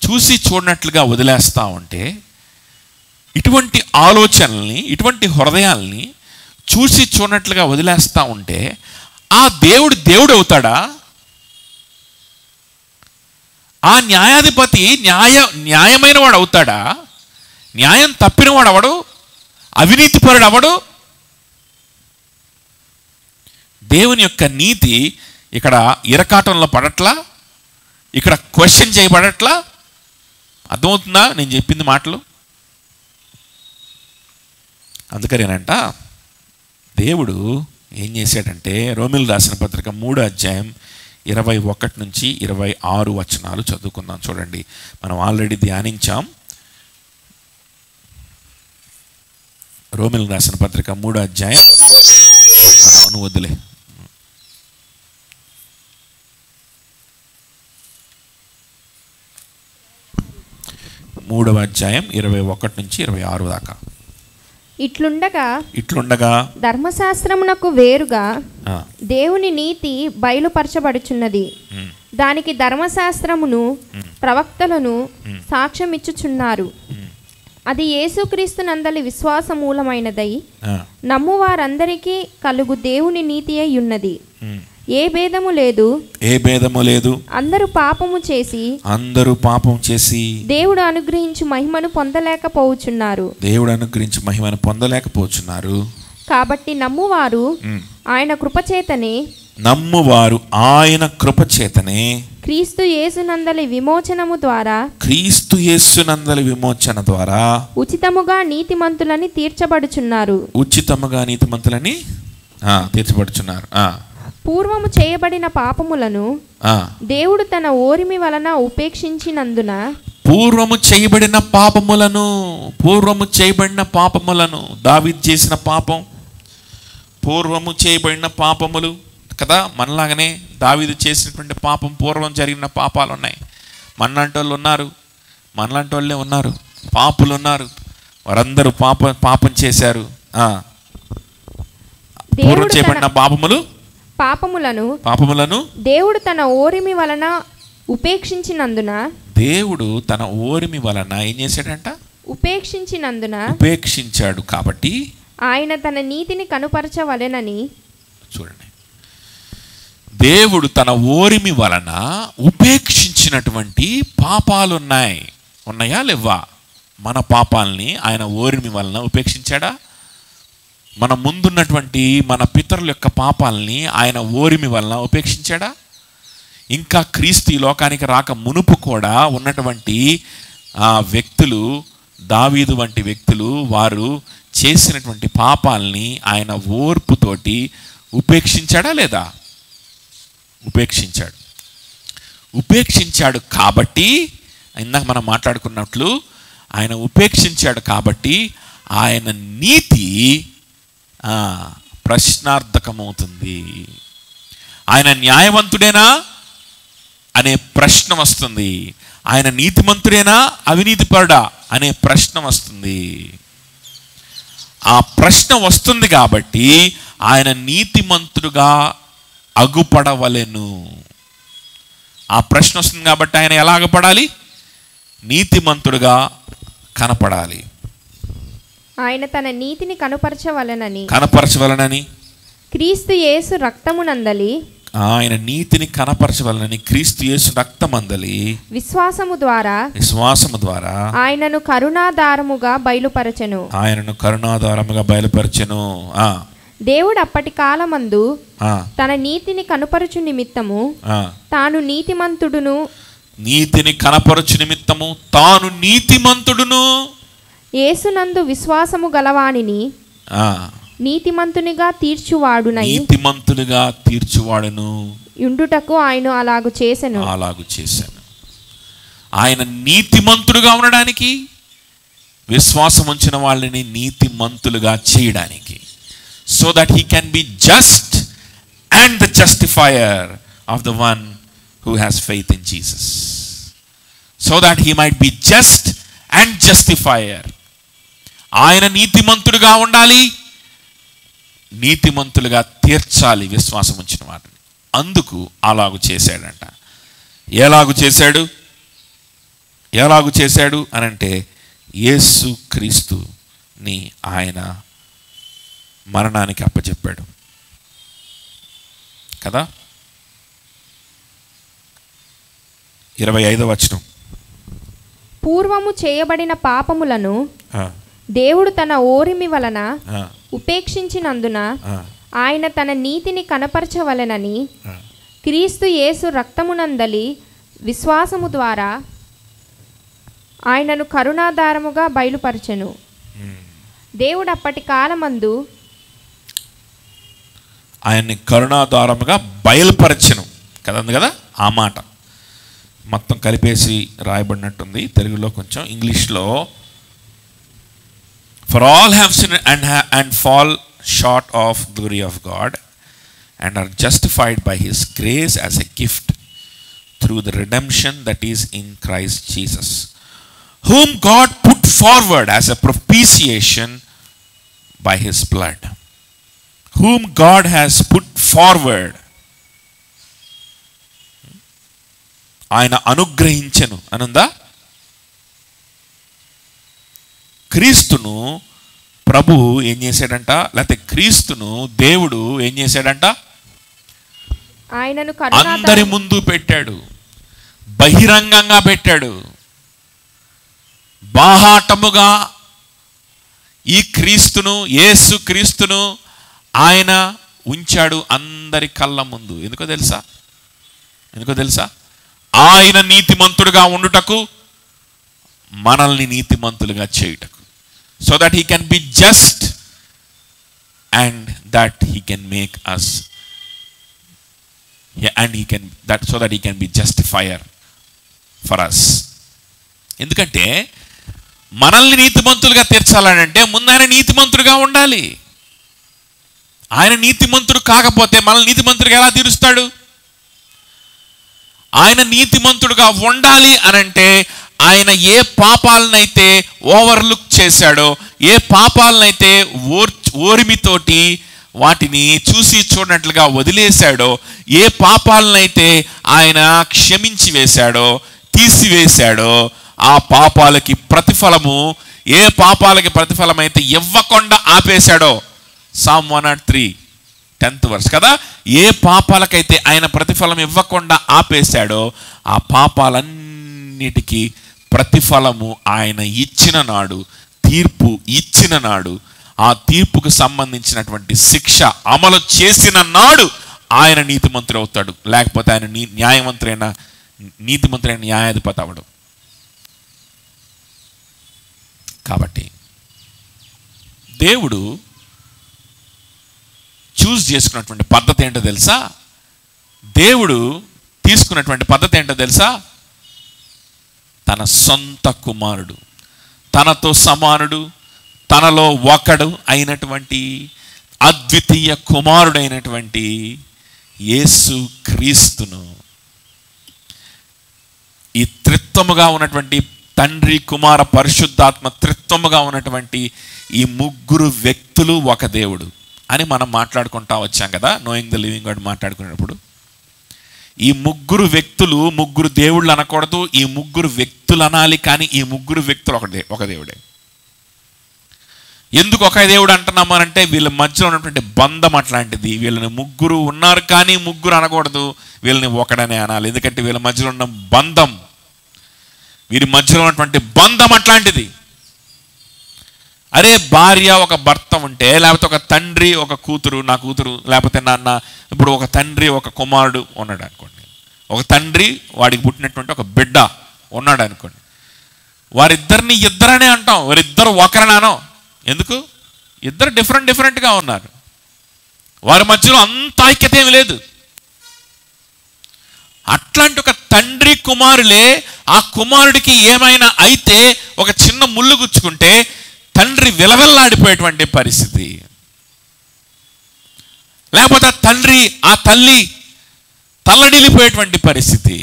చూసి చూడనట్లుగా వదిలేస్తూ ఉంటే, ఇటువంటి ఆలోచనల్ని, ఇటువంటి హృదయాల్ని చూసి చూడనట్లుగా వదిలేస్తూ ఉంటే, ఆ దేవుడు అవుతాడా? ఆ న్యాయాధిపతి న్యాయమైన వాడు అవుతాడా? న్యాయం తప్పినవాడు అవడు, అవినీతిపరుడు అవడు. దేవుని యొక్క నీతి ఇక్కడ ఇరకాటంలో పడట్లా, ఇక్కడ క్వశ్చన్ చేయబడట్లా. అర్థమవుతుందా నేను చెప్పింది మాటలు? అందుకనేనంట దేవుడు ఏం చేశాడంటే, రోమీయులకు రాసిన పత్రిక 3వ అధ్యాయం 21 నుంచి 26 వచనాలు చదువుకుందాం. చూడండి, మనం ఆల్రెడీ ధ్యానించాం. రోమీయులకు రాసిన పత్రిక 3వ అధ్యాయం, నువ్వు వద్దులే, 3వ అధ్యాయం 21 నుంచి 26 దాకా. ఇట్లుండగా ధర్మశాస్త్రమునకు వేరుగా దేవుని నీతి బయలుపరచబడుచున్నది. దానికి ధర్మశాస్త్రమును ప్రవక్తలను సాక్ష్యమిచ్చుచున్నారు. అది యేసుక్రీస్తు నందలి విశ్వాస మూలమైనదై ఆ, నమ్ము వారందరికీ కలుగు దేవుని నీతి అయి ఉన్నది. ఉమ్. ఏ భేదము లేదు, ఏ భేదము లేదు, అందరూ పాపము చేసి అందరూ పాపం చేసి దేవుడు అనుగ్రహించు మహిమను పొందలేకపోవచ్చున్నారు. దేవుడు అనుగ్రహించి మహిమను పొందలేకపోతున్నారు. కాబట్టి నమ్మువారు ఆయన కృపచేతనే నమ్మువారు ఆయన కృపచేతనే క్రీస్తు యేసునందలి విమోచనము ద్వారా క్రీస్తు యేసునందలి విమోచన ద్వారా ఉచితముగా నీతిమంతులని తీర్చబడుచున్నారు. ఉచితముగా నీతిమంతులని తీర్చబడుచున్నారు. పూర్వము చేయబడిన పాపములను దేవుడు తన ఓరిమి వలన ఉపేక్షించినందున పూర్వము చేయబడిన పాపములను దావీదు చేసిన పాపం, పూర్వము చేయబడిన పాపములు కదా, మనలాగనే దావీదు చేసినటువంటి పాపం, పూర్వం జరిగిన పాపాలు ఉన్నాయి. మనలాంటి వాళ్ళు ఉన్నారు, మనలాంటి వాళ్ళే ఉన్నారు, పాపులు ఉన్నారు, వారందరూ పాపం చేశారు. పూర్వం చేయబడిన పాపములను దేవుడు తన ఓరిమి వలన ఉపేక్షించినందున ఏం చేశాడంట? ఉపేక్షించాడు. కాబట్టి ఆయన తన నీతిని కనుపరచవలెనని. చూడండి, దేవుడు తన ఓరిమి వలన ఉపేక్షించినటువంటి పాపాలు ఉన్నాయా లేవా? మన పాపాలని ఆయన ఓరిమి వలన ఉపేక్షించాడా? మన ముందున్నటువంటి మన పితరుల యొక్క పాపాలని ఆయన ఓరిమి వలన ఉపేక్షించాడా? ఇంకా క్రీస్తు ఈ లోకానికి రాక మునుపు కూడా ఉన్నటువంటి వ్యక్తులు, దావీదు వంటి వ్యక్తులు, వారు చేసినటువంటి పాపాలని ఆయన ఓర్పుతోటి ఉపేక్షించాడా లేదా? ఉపేక్షించాడు కాబట్టి, ఇందాక మనం మాట్లాడుకున్నట్లు ఆయన ఉపేక్షించాడు కాబట్టి ఆయన నీతి ప్రశ్నార్థకమవుతుంది. ఆయన న్యాయవంతుడేనా అనే ప్రశ్న వస్తుంది. ఆయన నీతిమంతుడేనా అవినీతిపరుడా అనే ప్రశ్న వస్తుంది. ఆ ప్రశ్న వస్తుంది కాబట్టి ఆయన నీతిమంతుడుగా అగుపడవలెను. ఆ ప్రశ్న వస్తుంది కాబట్టి ఆయన ఎలా అగుపడాలి? నీతిమంతుడుగా కనపడాలి. ఆయన తన నీతిని కనపరచవలనని క్రీస్తు యేసు రక్తమునందలి ఆయన నీతిని కనపరచవలనని క్రీస్తు యేసు రక్తమందలి విశ్వాసము ద్వారా ఆయనను కరుణాధారముగా బయలుపరచెను. దేవుడు అప్పటి కాలమందు తన నీతిని కనపరచు నిమిత్తము తాను నీతిమంతుడును యేసునందు విశ్వాసము గలవానిని నీతిమంతునిగా తీర్చువాడును యుండుటకు ఆయన అలాగు చేసెను. ఆయన నీతిమంతుడుగా ఉండడానికి, విశ్వాసం ఉంచిన వాళ్ళని నీతిమంతులుగా చేయడానికి, so that he can be just and the justifier of the one who has faith in Jesus, so that he might be just and justifier. ఆయన నీతిమంతుడుగా ఉండాలి, నీతిమంతులుగా తీర్చాలి విశ్వాసం ఉంచిన వారిని. అందుకు అలాగు చేశాడంట. ఎలాగు చేశాడు అనంటే యేసు క్రీస్తుని ఆయన మరణానికి అప్పచెప్పాడు కదా. 25వ వచనం, పూర్వము చేయబడిన పాపములను దేవుడు తన ఓరిమి వలన ఉపేక్షించినందున ఆయన తన నీతిని కనపరచవలెనని క్రీస్తు యేసు రక్తమునందలి విశ్వాసము ద్వారా ఆయనను కరుణాధారముగా బయలుపరచెను. దేవుడు అప్పటి కాలమందు ఆయన్ని కరుణాధారముగా బయలుపరచెను కదా. ఆ మాట మొత్తం కలిపేసి రాయబడినట్టుంది తెలుగులో, కొంచెం ఇంగ్లీష్లో. For all have sinned and fall short of glory of God and are justified by his grace as a gift through the redemption that is in Christ Jesus, whom God put forward as a propitiation by his blood. Whom God has put forward. ఆయన అనుగ్రహించెను అనుందా? క్రీస్తును ప్రభు ఏం చేశాడంట, లేకపోతే క్రీస్తును దేవుడు ఏం చేశాడంట, ఆయనను అందరి ముందు పెట్టాడు, బహిరంగంగా పెట్టాడు, బాహాటముగా ఈ క్రీస్తును, యేసు క్రీస్తును ఆయన ఉంచాడు అందరి కళ్ళ ముందు. ఎందుకో తెలుసా? ఆయన నీతిమంతుడుగా ఉండుటకు, మనల్ని నీతిమంతులుగా చేయుటకు. So that he can be just and that he can make us and he can that so that he can be justifier for us. ఎందుకంటే మనల్ని నీతిమంతులుగా తీర్చాలనంటే ముందు ఆయన నీతిమంతుడుగా ఉండాలి. ఆయన నీతిమంతుడు కాకపోతే మనల్ని నీతిమంతుడిగా ఎలా తీరుస్తాడు? ఆయన నీతిమంతుడుగా ఉండాలి అనంటే ఆయన ఏ పాపాలనైతే ఓవర్లుక్ చేశాడో, ఏ పాపాలనైతే ఓరిమితోటి వాటిని చూసి చూడనట్లుగా వదిలేశాడో, ఏ పాపాలనైతే ఆయన క్షమించి వేశాడో, తీసివేశాడో, ఆ పాపాలకి ప్రతిఫలము, ఏ పాపాలకి ప్రతిఫలం అయితే ఇవ్వకుండా ఆపేశాడో, సామ్ 103 10th verse కదా, ఏ పాపాలకైతే ఆయన ప్రతిఫలం ఇవ్వకుండా ఆపేశాడో ఆ పాపాలన్నిటికీ ప్రతిఫలము ఆయన ఇచ్చిన నాడు, తీర్పు ఇచ్చిన నాడు, ఆ తీర్పుకు సంబంధించినటువంటి శిక్ష అమలు చేసిన నాడు ఆయన నీతిమంతుడు అవుతాడు. లేకపోతే ఆయన నీతిమంతుడైన న్యాయాధిపతి అవడు. కాబట్టి దేవుడు చూస్ చేసుకున్నటువంటి పద్ధతి ఏంటో తెలుసా? దేవుడు తీసుకున్నటువంటి పద్ధతి ఏంటో తెలుసా? తన సొంత కుమారుడు, తనతో సమానుడు, తనలో ఒకడు అయినటువంటి అద్వితీయ కుమారుడైనటువంటి యేసు క్రీస్తును, ఈ త్రిత్వముగా ఉన్నటువంటి తండ్రి, కుమార, పరిశుద్ధాత్మ త్రిత్వముగా ఉన్నటువంటి ఈ ముగ్గురు వ్యక్తులు ఒక దేవుడు అని మనం మాట్లాడుకుంటా వచ్చాం కదా, నోయింగ్ ద లివింగ్ గాడ్ మాట్లాడుకునేటప్పుడు. ఈ ముగ్గురు వ్యక్తులు ముగ్గురు దేవుళ్ళు అనకూడదు, ఈ ముగ్గురు వ్యక్తులు అనాలి. కానీ ఈ ముగ్గురు వ్యక్తులు ఒక దేవుడే. ఎందుకు ఒక దేవుడు అంటున్నాము అంటే వీళ్ళ మధ్యలో ఉన్నటువంటి బంధం అట్లాంటిది. వీళ్ళని ముగ్గురు ఉన్నారు కానీ ముగ్గురు అనకూడదు, వీళ్ళని ఒకడనే అనాలి. ఎందుకంటే వీళ్ళ మధ్యలో ఉన్న బంధం, వీరి మధ్యలో ఉన్నటువంటి బంధం అట్లాంటిది. అరే భార్య ఒక భర్త ఉంటే, లేకపోతే ఒక తండ్రి ఒక కూతురు, నా కూతురు, లేకపోతే నాన్న, ఇప్పుడు ఒక తండ్రి ఒక కుమారుడు ఉన్నాడు అనుకోండి, ఒక తండ్రి వాడికి పుట్టినటువంటి ఒక బిడ్డ ఉన్నాడు అనుకోండి, వారిద్దరిని ఇద్దరనే అంటాం, వారిద్దరు ఒకరనానో. ఎందుకు? ఇద్దరు డిఫరెంట్గా ఉన్నారు, వారి మధ్యలో అంత ఐక్యత ఏమి లేదు. అట్లాంటి ఒక తండ్రి కుమారులే ఆ కుమారుడికి ఏమైనా అయితే, ఒక చిన్న ముళ్ళు గుచ్చుకుంటే తండ్రి విలవిల్లాడిపోయేటువంటి పరిస్థితి, లేకపోతే తండ్రి ఆ తల్లి తల్లడిల్లిపోయేటువంటి పరిస్థితి.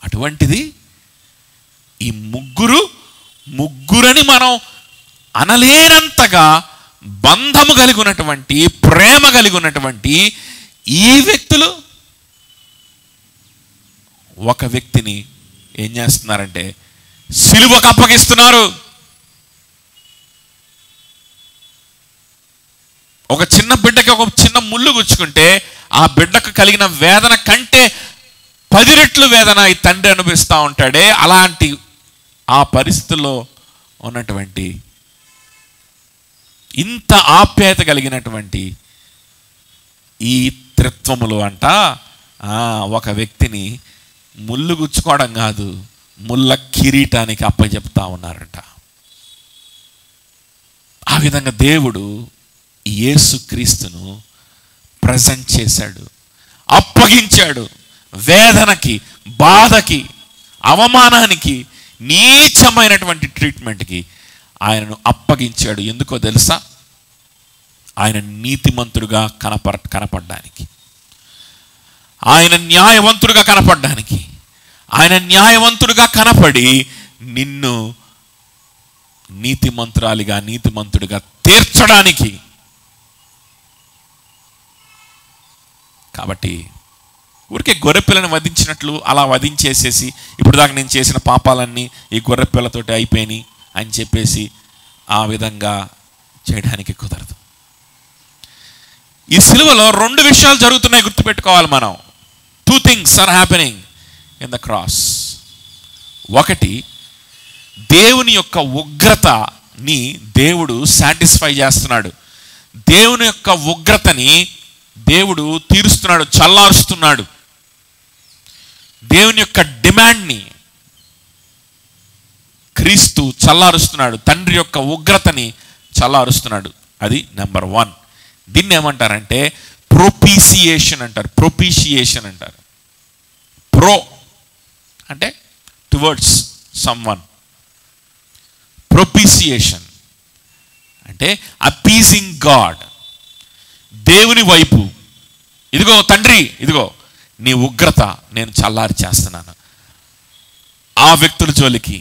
అటువంటిది ఈ ముగ్గురని మనం అనలేనంతగా బంధము కలిగి ఉన్నటువంటి, ప్రేమ కలిగి ఉన్నటువంటి ఈ వ్యక్తులు ఒక వ్యక్తిని ఏం చేస్తున్నారంటే సిలువకు అప్పగిస్తున్నారు. ఒక చిన్న బిడ్డకి ఒక చిన్న ముళ్ళు గుచ్చుకుంటే ఆ బిడ్డకు కలిగిన వేదన కంటే 10 రెట్లు వేదన ఈ తండ్రి అనుభవిస్తూ ఉంటాడే, అలాంటి ఆ పరిస్థితుల్లో ఉన్నటువంటి ఇంత ఆప్యాయత కలిగినటువంటి ఈ త్రిత్వములు అంట ఒక వ్యక్తిని ముళ్ళు గుచ్చుకోవడం కాదు, ముళ్ళ కిరీటానికి అప్పచెప్తా ఉన్నారంట. ఆ విధంగా దేవుడు యేసుక్రీస్తును ప్రజెంట్ చేశాడు, అప్పగించాడు. వేదనకి, బాధకి, అవమానానికి, నీచమైనటువంటి ట్రీట్మెంట్కి ఆయనను అప్పగించాడు. ఎందుకో తెలుసా? ఆయన నీతిమంతుడుగా కనపడడానికి, ఆయన న్యాయవంతుడుగా కనపడడానికి, ఆయన న్యాయవంతుడుగా కనపడి నిన్ను నీతిమంతురాలిగా, నీతిమంతుడిగా తీర్చడానికి. కాబట్టి ఊరికే గొర్రెపిల్లని వధించినట్లు అలా వధించేసేసి ఇప్పుడు దాకా నేను చేసిన పాపాలన్నీ ఈ గొర్రెపిల్లతోటి అయిపోయినాయి అని చెప్పేసి ఆ విధంగా చేయడానికి కుదరదు. ఈ సిలువలో 2 విషయాలు జరుగుతున్నాయి, గుర్తుపెట్టుకోవాలి మనం. 2 things are happening in the cross. ఒకటి, దేవుని యొక్క ఉగ్రతని దేవుడు సాటిస్ఫై చేస్తున్నాడు. దేవుని యొక్క ఉగ్రతని దేవుడు తీరుస్తున్నాడు, చల్లారుస్తున్నాడు. దేవుని యొక్క డిమాండ్ని క్రీస్తు చల్లారుస్తున్నాడు, తండ్రి యొక్క ఉగ్రతని చల్లారుస్తున్నాడు. అది నెంబర్ 1. దీన్ని ఏమంటారంటే ప్రొపీసియేషన్ అంటారు. ప్రొపీషియేషన్ అంటారు. ప్రో అంటే టువర్డ్స్ సమ్వన్, ప్రొపీసియేషన్ అంటే అపీజింగ్ గాడ్, దేవుని వైపు. ఇదిగో తండ్రి, ఇదిగో నీ ఉగ్రత నేను చల్లారి చేస్తున్నాను, ఆ వ్యక్తుల జోలికి,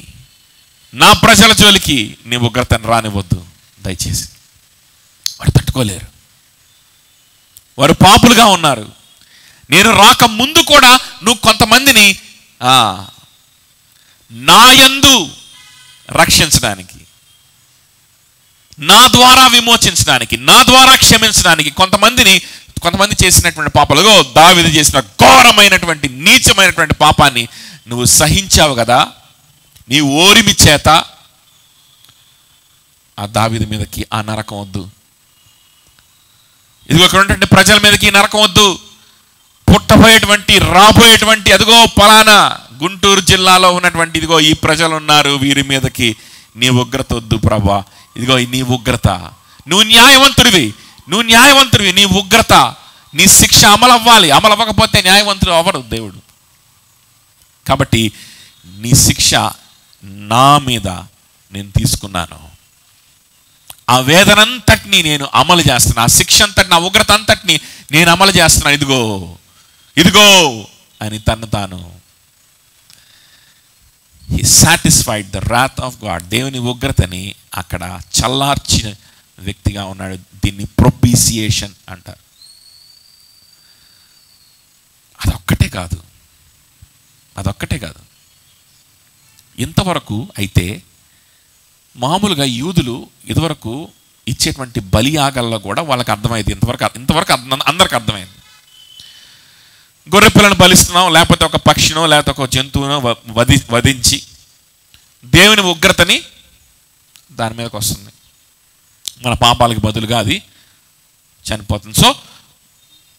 నా ప్రజల జోలికి నీ ఉగ్రతను రానివద్దు దయచేసి. వారు తట్టుకోలేరు, వారు పాపులుగా ఉన్నారు. నేను రాక ముందు కూడా నువ్వు కొంతమందిని నాయందు రక్షించడానికి, నా ద్వారా విమోచించడానికి, నా ద్వారా క్షమించడానికి కొంతమంది చేసినటువంటి పాపాలుగా దావీదు చేసిన ఘోరమైనటువంటి నీచమైనటువంటి పాపాన్ని నువ్వు సహించావు కదా, నీ ఓరిమి చేత ఆ దావీదు మీదకి ఆ నరకం వద్దు. ఇదిగో ఇక్కడ ఉన్నటువంటి ప్రజల మీదకి ఈ నరకం వద్దు. పుట్టబోయేటువంటి రాబోయేటువంటి అదిగో పలానా గుంటూరు జిల్లాలో ఉన్నటువంటి ఇదిగో ఈ ప్రజలు ఉన్నారు, వీరి మీదకి నీ ఉగ్రత వద్దు ప్రభా. ఇదిగో నీ ఉగ్రత, నువ్వు న్యాయవంతుడివి, నీ ఉగ్రత, నీ శిక్ష అమలవ్వాలి. అమలవ్వకపోతే న్యాయవంతుడు అవ్వడు దేవుడు. కాబట్టి నీ శిక్ష నా మీద నేను తీసుకున్నాను, ఆ వేదనంతటిని నేను అమలు చేస్తున్నాను, ఆ శిక్ష అంతటిని, ఆ ఉగ్రత అంతటిని నేను అమలు చేస్తున్నాను. ఇదిగో అని తను తాను he satisfied the Rath of God. దేవుని ఉగ్రతని అక్కడ చల్లార్చిన వ్యక్తిగా ఉన్నాడు. దీన్ని ప్రొపీసియేషన్ అంటారు. అదొక్కటే కాదు. ఇంతవరకు అయితే మామూలుగా యూదులు ఇదివరకు ఇచ్చేటువంటి బలియాగల్లో కూడా వాళ్ళకి అర్థమైంది. ఇంతవరకు అందరికి అర్థమైంది. గొర్రె పిల్లను బలిస్తున్నాం, లేకపోతే ఒక పక్షినో లేకపోతే ఒక జంతువునో వధించి దేవుని ఉగ్రతని దాని మీదకి వస్తుంది, మన పాపాలకు బదులుగా అది చనిపోతుంది. సో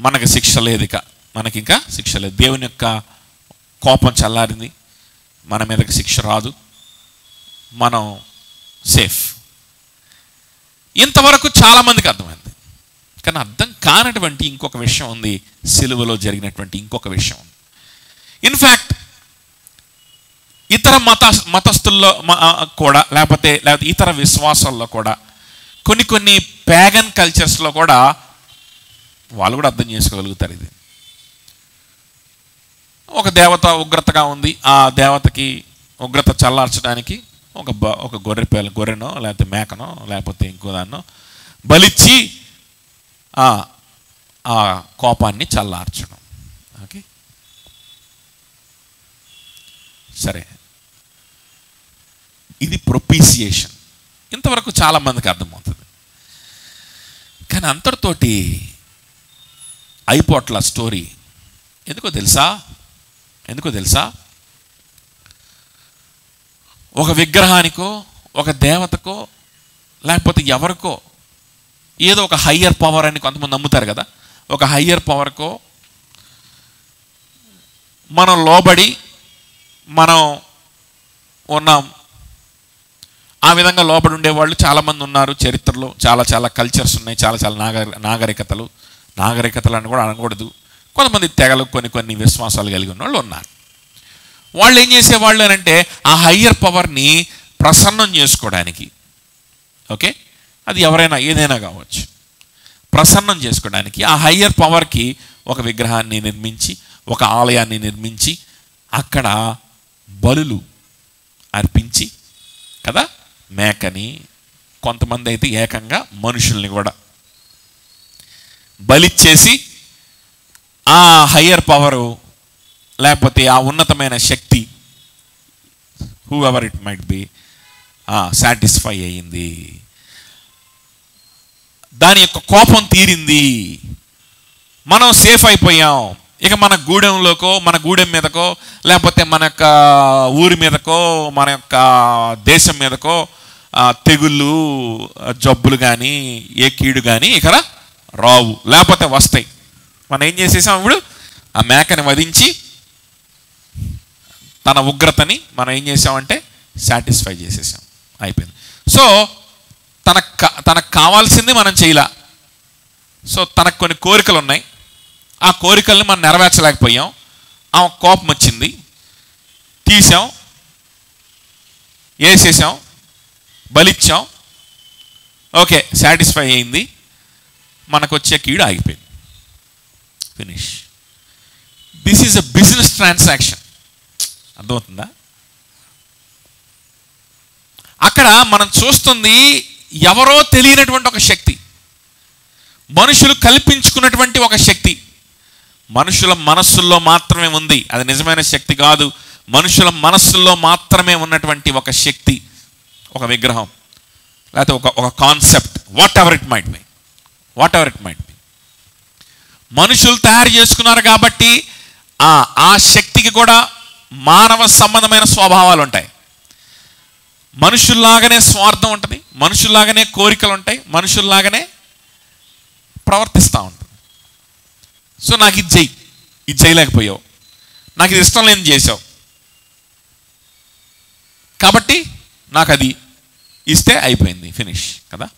మనకి శిక్ష లేదు, మనకింకా శిక్ష లేదు. దేవుని యొక్క కోపం చల్లారింది, మన మీదకి శిక్ష రాదు, మనం సేఫ్. ఇంతవరకు చాలామందికి అర్థమైంది. కానీ అర్థం కానటువంటి ఇంకొక విషయం ఉంది, సిలువలో జరిగినటువంటి ఇంకొక విషయం ఉంది. ఇన్ఫ్యాక్ట్ ఇతర మతస్థుల్లో కూడా లేకపోతే ఇతర విశ్వాసాల్లో కూడా కొన్ని ప్యాగన్ కల్చర్స్లో కూడా వాళ్ళు కూడా అర్థం చేసుకోగలుగుతారు. ఇది ఒక దేవత ఉగ్రతగా ఉంది, ఆ దేవతకి ఉగ్రత చల్లార్చడానికి ఒక గొర్రెనో లేకపోతే మేకనో లేకపోతే ఇంకో దాన్నో బలిచ్చి ఆ కోపాన్ని చల్లార్చడం. ఓకే, సరే, ఇది ప్రొపీసియేషన్. ఇంతవరకు చాలామందికి అర్థమవుతుంది. కానీ అంతటితోటి అయిపోట్ల స్టోరీ. ఎందుకో తెలుసా ఒక విగ్రహానికో ఒక దేవతకో లేకపోతే ఎవరికో ఏదో ఒక హయ్యర్ పవర్ అని కొంతమంది నమ్ముతారు కదా, ఒక హయ్యర్ పవర్కో మనం లోబడి మనం ఉన్నాం. ఆ విధంగా లోబడి ఉండేవాళ్ళు చాలామంది ఉన్నారు చరిత్రలో. చాలా కల్చర్స్ ఉన్నాయి, చాలా నాగరికతలు అని కూడా అనకూడదు. కొంతమంది తెగలు కొన్ని విశ్వాసాలు కలిగి ఉన్న వాళ్ళు ఉన్నారు. వాళ్ళు ఏం చేసేవాళ్ళు అని అంటే ఆ హయ్యర్ పవర్ని ప్రసన్నం చేసుకోవడానికి, ఓకే, అది ఎవరైనా ఏదైనా కావచ్చు, ప్రసన్నం చేసుకోవడానికి ఆ హయ్యర్ పవర్కి ఒక విగ్రహాన్ని నిర్మించి ఒక ఆలయాన్ని నిర్మించి అక్కడ బలులు అర్పించి కదా, మేకని, కొంతమంది అయితే ఏకంగా మనుషుల్ని కూడా బలిచ్చేసి ఆ హయ్యర్ పవరు లేకపోతే ఆ ఉన్నతమైన శక్తి, whoever it might be, satisfy అయ్యింది, దాని యొక్క కోపం తీరింది, మనం సేఫ్ అయిపోయాం. ఇక మన గూడెంలోకో, మన గూడెం మీదకో, లేకపోతే మన యొక్క ఊరి మీదకో, మన యొక్క దేశం మీదకో తెగుళ్ళు, జబ్బులు కానీ ఏ కీడు కానీ ఇక్కడ రావు, లేకపోతే వస్తాయి. మనం ఏం చేసేసాం? ఇప్పుడు ఆ మేకని వధించి తన ఉగ్రతని మనం ఏం చేసామంటే సాటిస్ఫై చేసేసాం, అయిపోయింది. సో తనకు కావాల్సింది మనం చేయలా. సో తనకు కొన్ని కోరికలు ఉన్నాయి, ఆ కోరికల్ని మనం నెరవేర్చలేకపోయాం. ఆమె కోపం వచ్చింది, తీసాం, వేసేసాం, బలిచ్చాం, ఓకే సాటిస్ఫై అయింది, మనకు వచ్చే కీడు ఆగిపోయింది, finish. This is a business transaction. అర్థమవుతుందా? అక్కడ మనం చూస్తుంది ఎవరో తెలియనటువంటి ఒక శక్తి, మనుషులు కల్పించుకున్నటువంటి ఒక శక్తి, మనుషుల మనస్సుల్లో మాత్రమే ఉంది, అది నిజమైన శక్తి కాదు. మనుషుల మనస్సుల్లో మాత్రమే ఉన్నటువంటి ఒక శక్తి, ఒక విగ్రహం, లేకపోతే ఒక concept, what ever it might B. మనుషులు తయారు చేసుకున్నారు కాబట్టి ఆ శక్తికి కూడా మానవ సంబంధమైన స్వభావాలు ఉంటాయి. మనుషుల్లాగానే స్వార్థం ఉంటుంది, మనుషుల్లాగానే కోరికలు ఉంటాయి, మనుషుల్లాగానే ప్రవర్తిస్తూ ఉంటుంది. సో నాకు ఇది చేయలేకపోయావు, నాకు ఇది ఇష్టం లేని చేసావు, కాబట్టి నాకు అది ఇస్తే అయిపోయింది, ఫినిష్ కదా.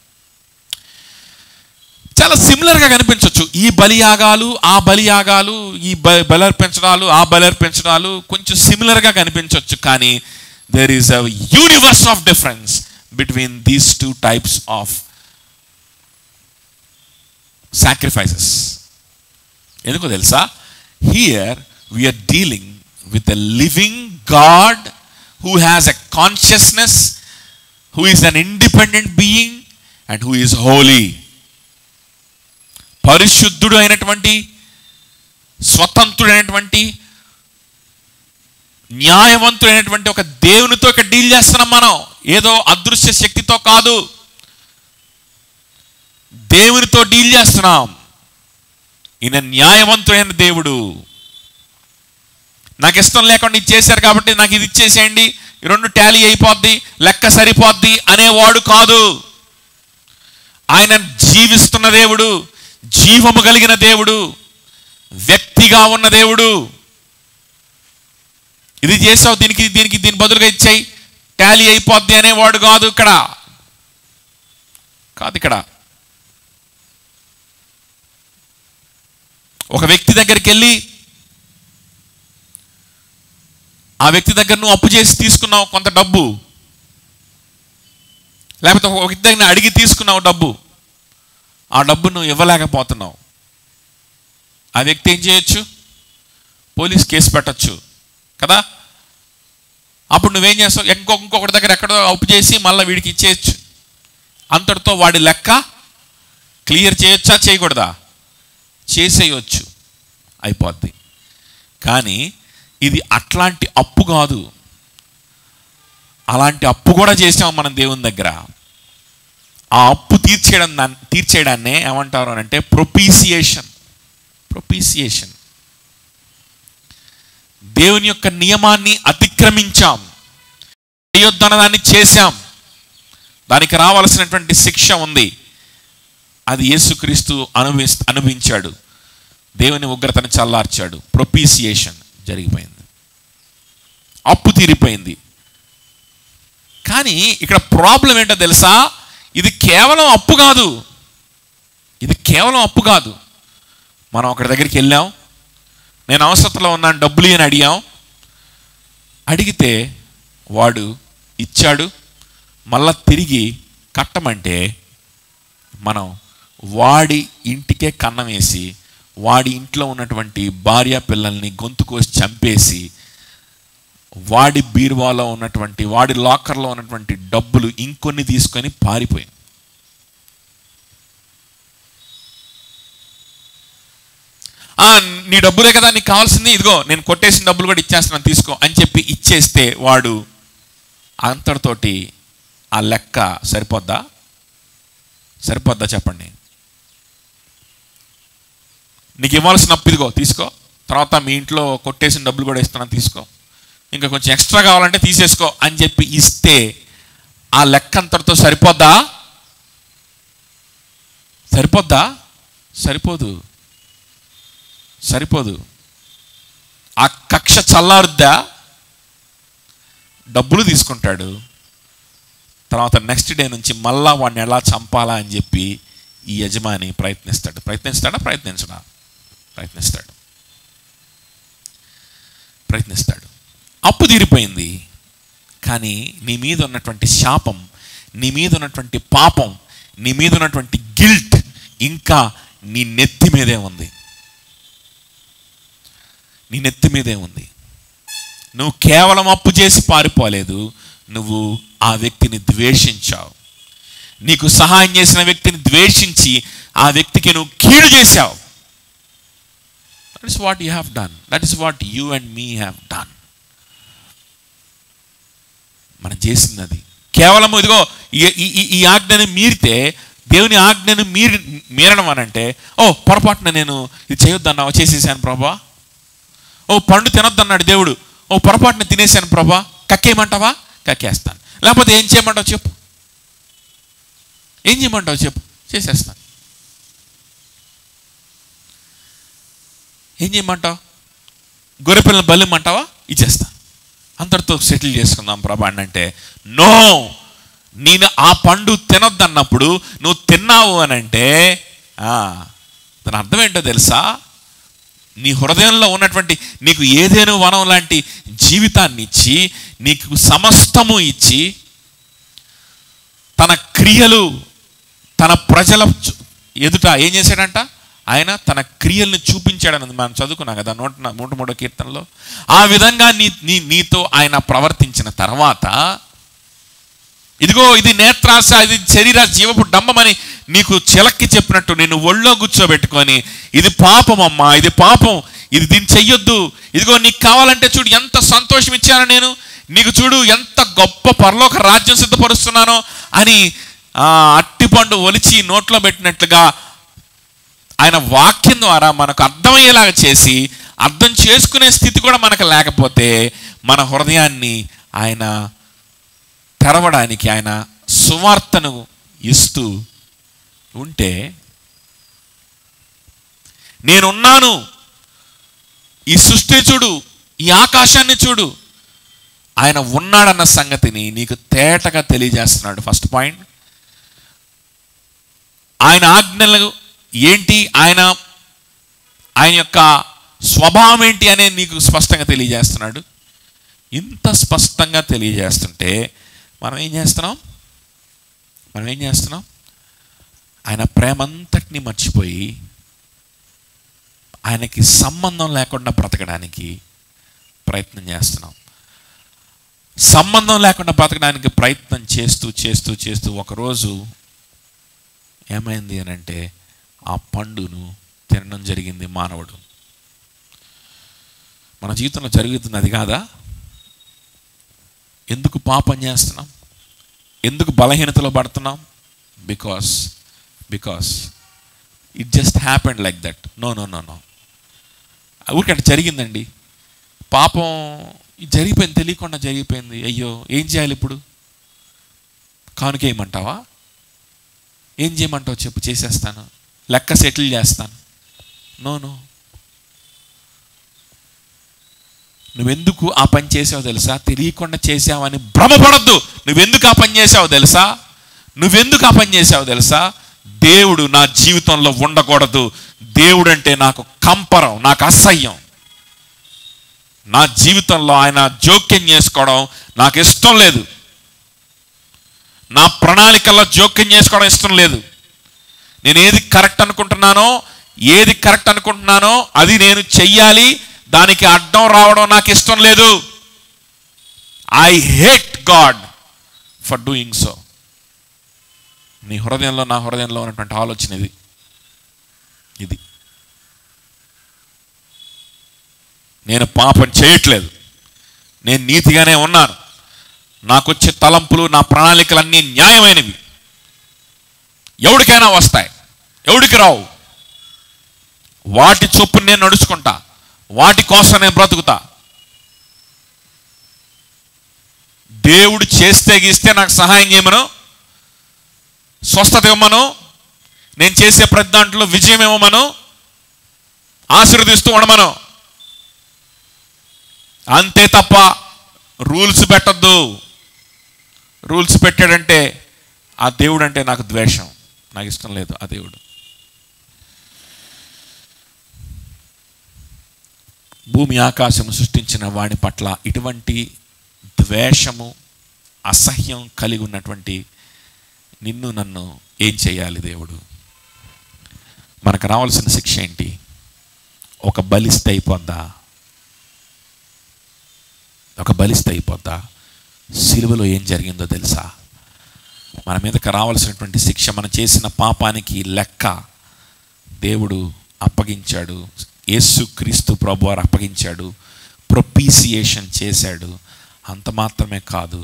చాలా సిమిలర్గా కనిపించవచ్చు ఈ బలియాగాలు, ఆ బలియాగాలు, ఈ బలర్పించడాలు, ఆ బలర్పించడాలు కొంచెం సిమిలర్గా కనిపించవచ్చు. కానీ there is a universe of difference between these two types of sacrifices. ఎందుకో తెలుసా? Here we are dealing with a living God who has a consciousness, who is an independent being and who is holy. పరిశుద్ధుడు అయినటువంటి, స్వతంత్రుడైనటువంటి, న్యాయవంతుడైనటువంటి ఒక దేవునితో ఇక్కడ deal చేస్తున్నాం మనం. ఏదో అదృశ్య శక్తితో కాదు, దేవునితో డీల్ చేస్తున్నాం. ఈయన న్యాయవంతుడైన దేవుడు. నాకు ఇష్టం లేకుండా ఇది చేశారు కాబట్టి నాకు ఇది ఇచ్చేసేయండి, ఈ రెండు టాలీ అయిపోద్ది, లెక్క సరిపోద్ది అనేవాడు కాదు. ఆయన జీవిస్తున్న దేవుడు, జీవము కలిగిన దేవుడు, వ్యక్తిగా ఉన్న దేవుడు. ఇది చేసావు, దీని బదులుగా ఇచ్చేయి, టాలీ అయిపోద్ది అనేవాడు కాదు ఇక్కడ. ఒక వ్యక్తి దగ్గరికి వెళ్ళి, ఆ వ్యక్తి దగ్గర నువ్వు అప్పు చేసి తీసుకున్నావు కొంత డబ్బు, లేకపోతే ఒక వ్యక్తి దగ్గర అడిగి తీసుకున్నావు డబ్బు, ఆ డబ్బు నువ్వు ఇవ్వలేకపోతున్నావు. ఆ వ్యక్తి ఏం చేయొచ్చు? పోలీస్ కేసు పెట్టచ్చు కదా. అప్పుడు నువ్వేం చేస్తావు? ఇంకొకటి దగ్గర ఎక్కడో అప్పు చేసి మళ్ళీ వీడికి ఇచ్చేయచ్చు. అంతటితో వాడి లెక్క క్లియర్ చేయొచ్చా, చేయకూడదా? చేసేయచ్చు, అయిపోద్ది. కానీ ఇది అట్లాంటి అప్పు కాదు. అలాంటి అప్పు కూడా చేసాం మనం దేవుని దగ్గర. ఆ అప్పు తీర్చేయడాన్నే ఏమంటారు అంటే ప్రొపీసియేషన్. దేవుని యొక్క నియమాన్ని అతిక్రమించాం, చేయొద్దన్నదాన్ని చేశాం, దానికి రావాల్సినటువంటి శిక్ష ఉంది. అది యేసుక్రీస్తు అనుభవించాడు, దేవుని ఉగ్రతను చల్లార్చాడు. ప్రొపీసియేషన్ జరిగిపోయింది, అప్పు తీరిపోయింది. కానీ ఇక్కడ ప్రాబ్లం ఏంటో తెలుసా? ఇది కేవలం అప్పు కాదు. మనం ఒకరి దగ్గరికి వెళ్ళాం, నేను అవసరతలో ఉన్నాను, డబ్బులు అని అడిగితే వాడు ఇచ్చాడు, మళ్ళా తిరిగి కట్టమంటే మనం వాడి ఇంటికే కన్నం వేసి, వాడి ఇంట్లో ఉన్నటువంటి భార్య పిల్లల్ని గొంతు కోసి చంపేసి, వాడి బీరువాలో ఉన్నటువంటి, వాడి లాకర్లో ఉన్నటువంటి డబ్బులు ఇంకొన్ని తీసుకొని పారిపోయింది. నీ డబ్బులే కదా నీకు కావాల్సింది, ఇదిగో నేను కొట్టేసిన డబ్బులు కూడా ఇచ్చేస్తున్నాను తీసుకో అని చెప్పి ఇచ్చేస్తే వాడు అంతటితోటి ఆ లెక్క సరిపోద్దా? సరిపోద్దా చెప్పండి? నీకు ఇవ్వాల్సిన అప్పు ఇదిగో తీసుకో, తర్వాత మీ ఇంట్లో కొట్టేసిన డబ్బులు కూడా ఇస్తున్నాను తీసుకో, ఇంకా కొంచెం ఎక్స్ట్రా కావాలంటే తీసేసుకో అని చెప్పి ఇస్తే ఆ లెక్క అంతటితో సరిపోద్దా? సరిపోద్దా? సరిపోదు, సరిపోదు. ఆ కక్ష చల్లారుద్దా? డబ్బులు తీసుకుంటాడు, తర్వాత నెక్స్ట్ డే నుంచి మళ్ళా వాడిని ఎలా చంపాలా అని చెప్పి ఈ యజమాని ప్రయత్నిస్తాడు. ప్రయత్నిస్తాడు. అప్పు తీరిపోయింది, కానీ నీ మీద ఉన్నటువంటి శాపం, నీ మీద ఉన్నటువంటి పాపం, నీ మీద ఉన్నటువంటి గిల్ట్ ఇంకా నీ నెత్తి మీదే ఉంది. నీ నెత్తి మీదే ఉంది. నువ్వు కేవలం అప్పు చేసి పారిపోలేదు, నువ్వు ఆ వ్యక్తిని ద్వేషించావు. నీకు సహాయం చేసిన వ్యక్తిని ద్వేషించి ఆ వ్యక్తికి నువ్వు కీడు చేశావు. That is what you have done. That is what you and me have done. మనం చేసింది అది. కేవలం ఇదిగో ఈ ఆజ్ఞని మీరితే, దేవుని ఆజ్ఞను మీరడం అనంటే, ఓ పొరపాటున నేను ఇది చేయొద్దన్నావా, చేసేసాను ప్రభా. ఓ పండు తినొద్దన్నాడు దేవుడు, ఓ పొరపాటున తినేసాను ప్రభా, కక్కేయమంటావా? కక్కేస్తాను. లేకపోతే ఏం చేయమంటావు చెప్పు, ఏం చేయమంటావు చెప్పు, చేసేస్తాను. ఏం చేయమంటావు? గొర్రెపిల్లని బలిమ్మంటావా? ఇచ్చేస్తాను, అందరితో సెటిల్ చేసుకుందాం ప్రభా అంటే, నో, నేను ఆ పండు తినొద్దన్నప్పుడు నువ్వు తిన్నావు అని అంటే దాని అర్థం ఏంటో తెలుసా? నీ హృదయంలో ఉన్నటువంటి, నీకు ఏదేను వనం లాంటి జీవితాన్ని ఇచ్చి, నీకు సమస్తము ఇచ్చి, తన క్రియలు తన ప్రజల ఎదుట ఏం చేశాడంట? ఆయన తన క్రియల్ని చూపించాడని మనం చదువుకున్నాం కదా 103వ కీర్తనలో. ఆ విధంగా నీతో ఆయన ప్రవర్తించిన తర్వాత, ఇదిగో ఇది నేత్రాశ, ఇది శరీర జీవపు డంబమని నీకు చిలక్కి చెప్పినట్టు నేను ఒళ్ళో కూర్చోబెట్టుకొని, ఇది పాపం అమ్మా, ఇది పాపం, ఇది దీన్ని చెయ్యొద్దు, ఇదిగో నీకు కావాలంటే చూడు ఎంత సంతోషం ఇచ్చాను నేను నీకు, చూడు ఎంత గొప్ప పరలోక రాజ్యం సిద్ధపరుస్తున్నానో అని అట్టిపండు ఒలిచి నోట్లో పెట్టినట్లుగా ఆయన వాక్యం ద్వారా మనకు అర్థమయ్యేలాగా చేసి, అర్థం చేసుకునే స్థితి కూడా మనకు లేకపోతే, మన హృదయాన్ని ఆయన తెరవడానికి ఆయన సువార్తను ఇస్తూ ఉంటే, నేనున్నాను, ఈ సృష్టిని చూడు, ఈ ఆకాశాన్ని చూడు, ఆయన ఉన్నాడన్న సంగతిని నీకు తేటగా తెలియజేస్తున్నాడు. ఫస్ట్ పాయింట్, ఆయన ఆజ్ఞలు ఏంటి, ఆయన యొక్క స్వభావం ఏంటి అనేది నీకు స్పష్టంగా తెలియజేస్తున్నాడు. ఇంత స్పష్టంగా తెలియజేస్తుంటే మనం ఏం చేస్తున్నాం? ఆయన ప్రేమంతటిని మర్చిపోయి ఆయనకి సంబంధం లేకుండా బ్రతకడానికి ప్రయత్నం చేస్తున్నాం. సంబంధం లేకుండా బ్రతకడానికి ప్రయత్నం చేస్తూ ఒకరోజు ఏమైంది అని అంటే, ఆ పండును తినడం జరిగింది మానవుడు. మన జీవితంలో జరుగుతుంది అది కాదా? ఎందుకు పాపం చేస్తున్నాం? ఎందుకు బలహీనతలో పడుతున్నాం? Because it just happened like that. No, ఊరికే జరిగిందండి, పాపం జరిగిపోయింది, తెలియకుండా జరిగిపోయింది. అయ్యో, ఏం చేయాలి ఇప్పుడు? కానుకేయమంటావా? ఏం చేయమంటావు చెప్పు, చేసేస్తాను, లెక్క సెటిల్ చేస్తాను. నో, నువ్వెందుకు ఆ పని చేసావు తెలుసా? తెలియకుండా చేసావని భ్రమపడద్దు. నువ్వెందుకు ఆ పని చేసావు తెలుసా? దేవుడు నా జీవితంలో ఉండకూడదు, దేవుడు అంటే నాకు కంపరం, నాకు అసహ్యం, నా జీవితంలో ఆయన జోక్యం చేసుకోవడం నాకు ఇష్టం లేదు, నా ప్రణాళికల్లో జోక్యం చేసుకోవడం ఇష్టం లేదు. నేను ఏది కరెక్ట్ అనుకుంటున్నానో అది నేను చెయ్యాలి, దానికి అడ్డం రావడం నాకు ఇష్టం లేదు. I hate God for doing so. నీ హృదయంలో, నా హృదయంలో ఉన్నటువంటి ఆలోచన ఇది. నేను పాపం చేయట్లేదు, నేను నీతిగానే ఉన్నాను, నాకొచ్చే తలంపులు, నా ప్రణాళికలన్నీ న్యాయమైనవి. ఎవరికైనా వస్తాయి, ఎవడికి రావు. వాటి చొప్పున నేను నడుచుకుంటా, వాటి కోసం నేను బ్రతుకుతా. దేవుడు చేస్తే గీస్తే నాకు సహాయం చేయమను, స్వస్థత ఇవ్వమను, నేను చేసే ప్రతి దాంట్లో విజయం ఇవ్వమను, ఆశీర్వదిస్తూ ఉండమను. అంతే తప్ప రూల్స్ పెట్టద్దు. రూల్స్ పెట్టాడంటే ఆ దేవుడు అంటే నాకు ద్వేషం, నాకు ఇష్టం లేదు ఆ దేవుడు. భూమి ఆకాశము సృష్టించిన వాడి పట్ల ఇటువంటి ద్వేషము, అసహ్యం కలిగి ఉన్నటువంటి నిన్ను నన్ను ఏం చేయాలి దేవుడు? మనకు రావాల్సిన శిక్ష ఏంటి? ఒక బలిస్తే అయిపోద్దా? ఒక బలిస్తే అయిపోద్దా? సిలువలో ఏం జరిగిందో తెలుసా? మన మీదకి రావాల్సినటువంటి శిక్ష, మనం చేసిన పాపానికి లెక్క దేవుడు అప్పగించాడు. యేసుక్రీస్తు ప్రభువారు అప్పగించాడు, ప్రొపీసియేషన్ చేశాడు. అంత మాత్రమే కాదు,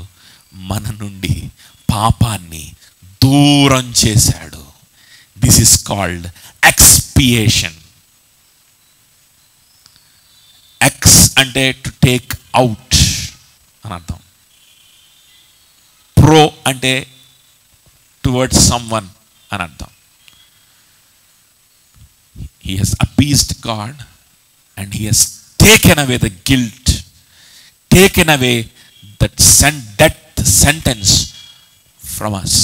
మన నుండి పాపాన్ని దూరం చేశాడు. This is called expiation. Ex అంటే టు టేక్ అవుట్ అని అర్థం. ప్రో అంటే టువర్డ్స్ సమ్వన్ అని అర్థం. He has appeased God and he has taken away the guilt, taken away that death sentence from us.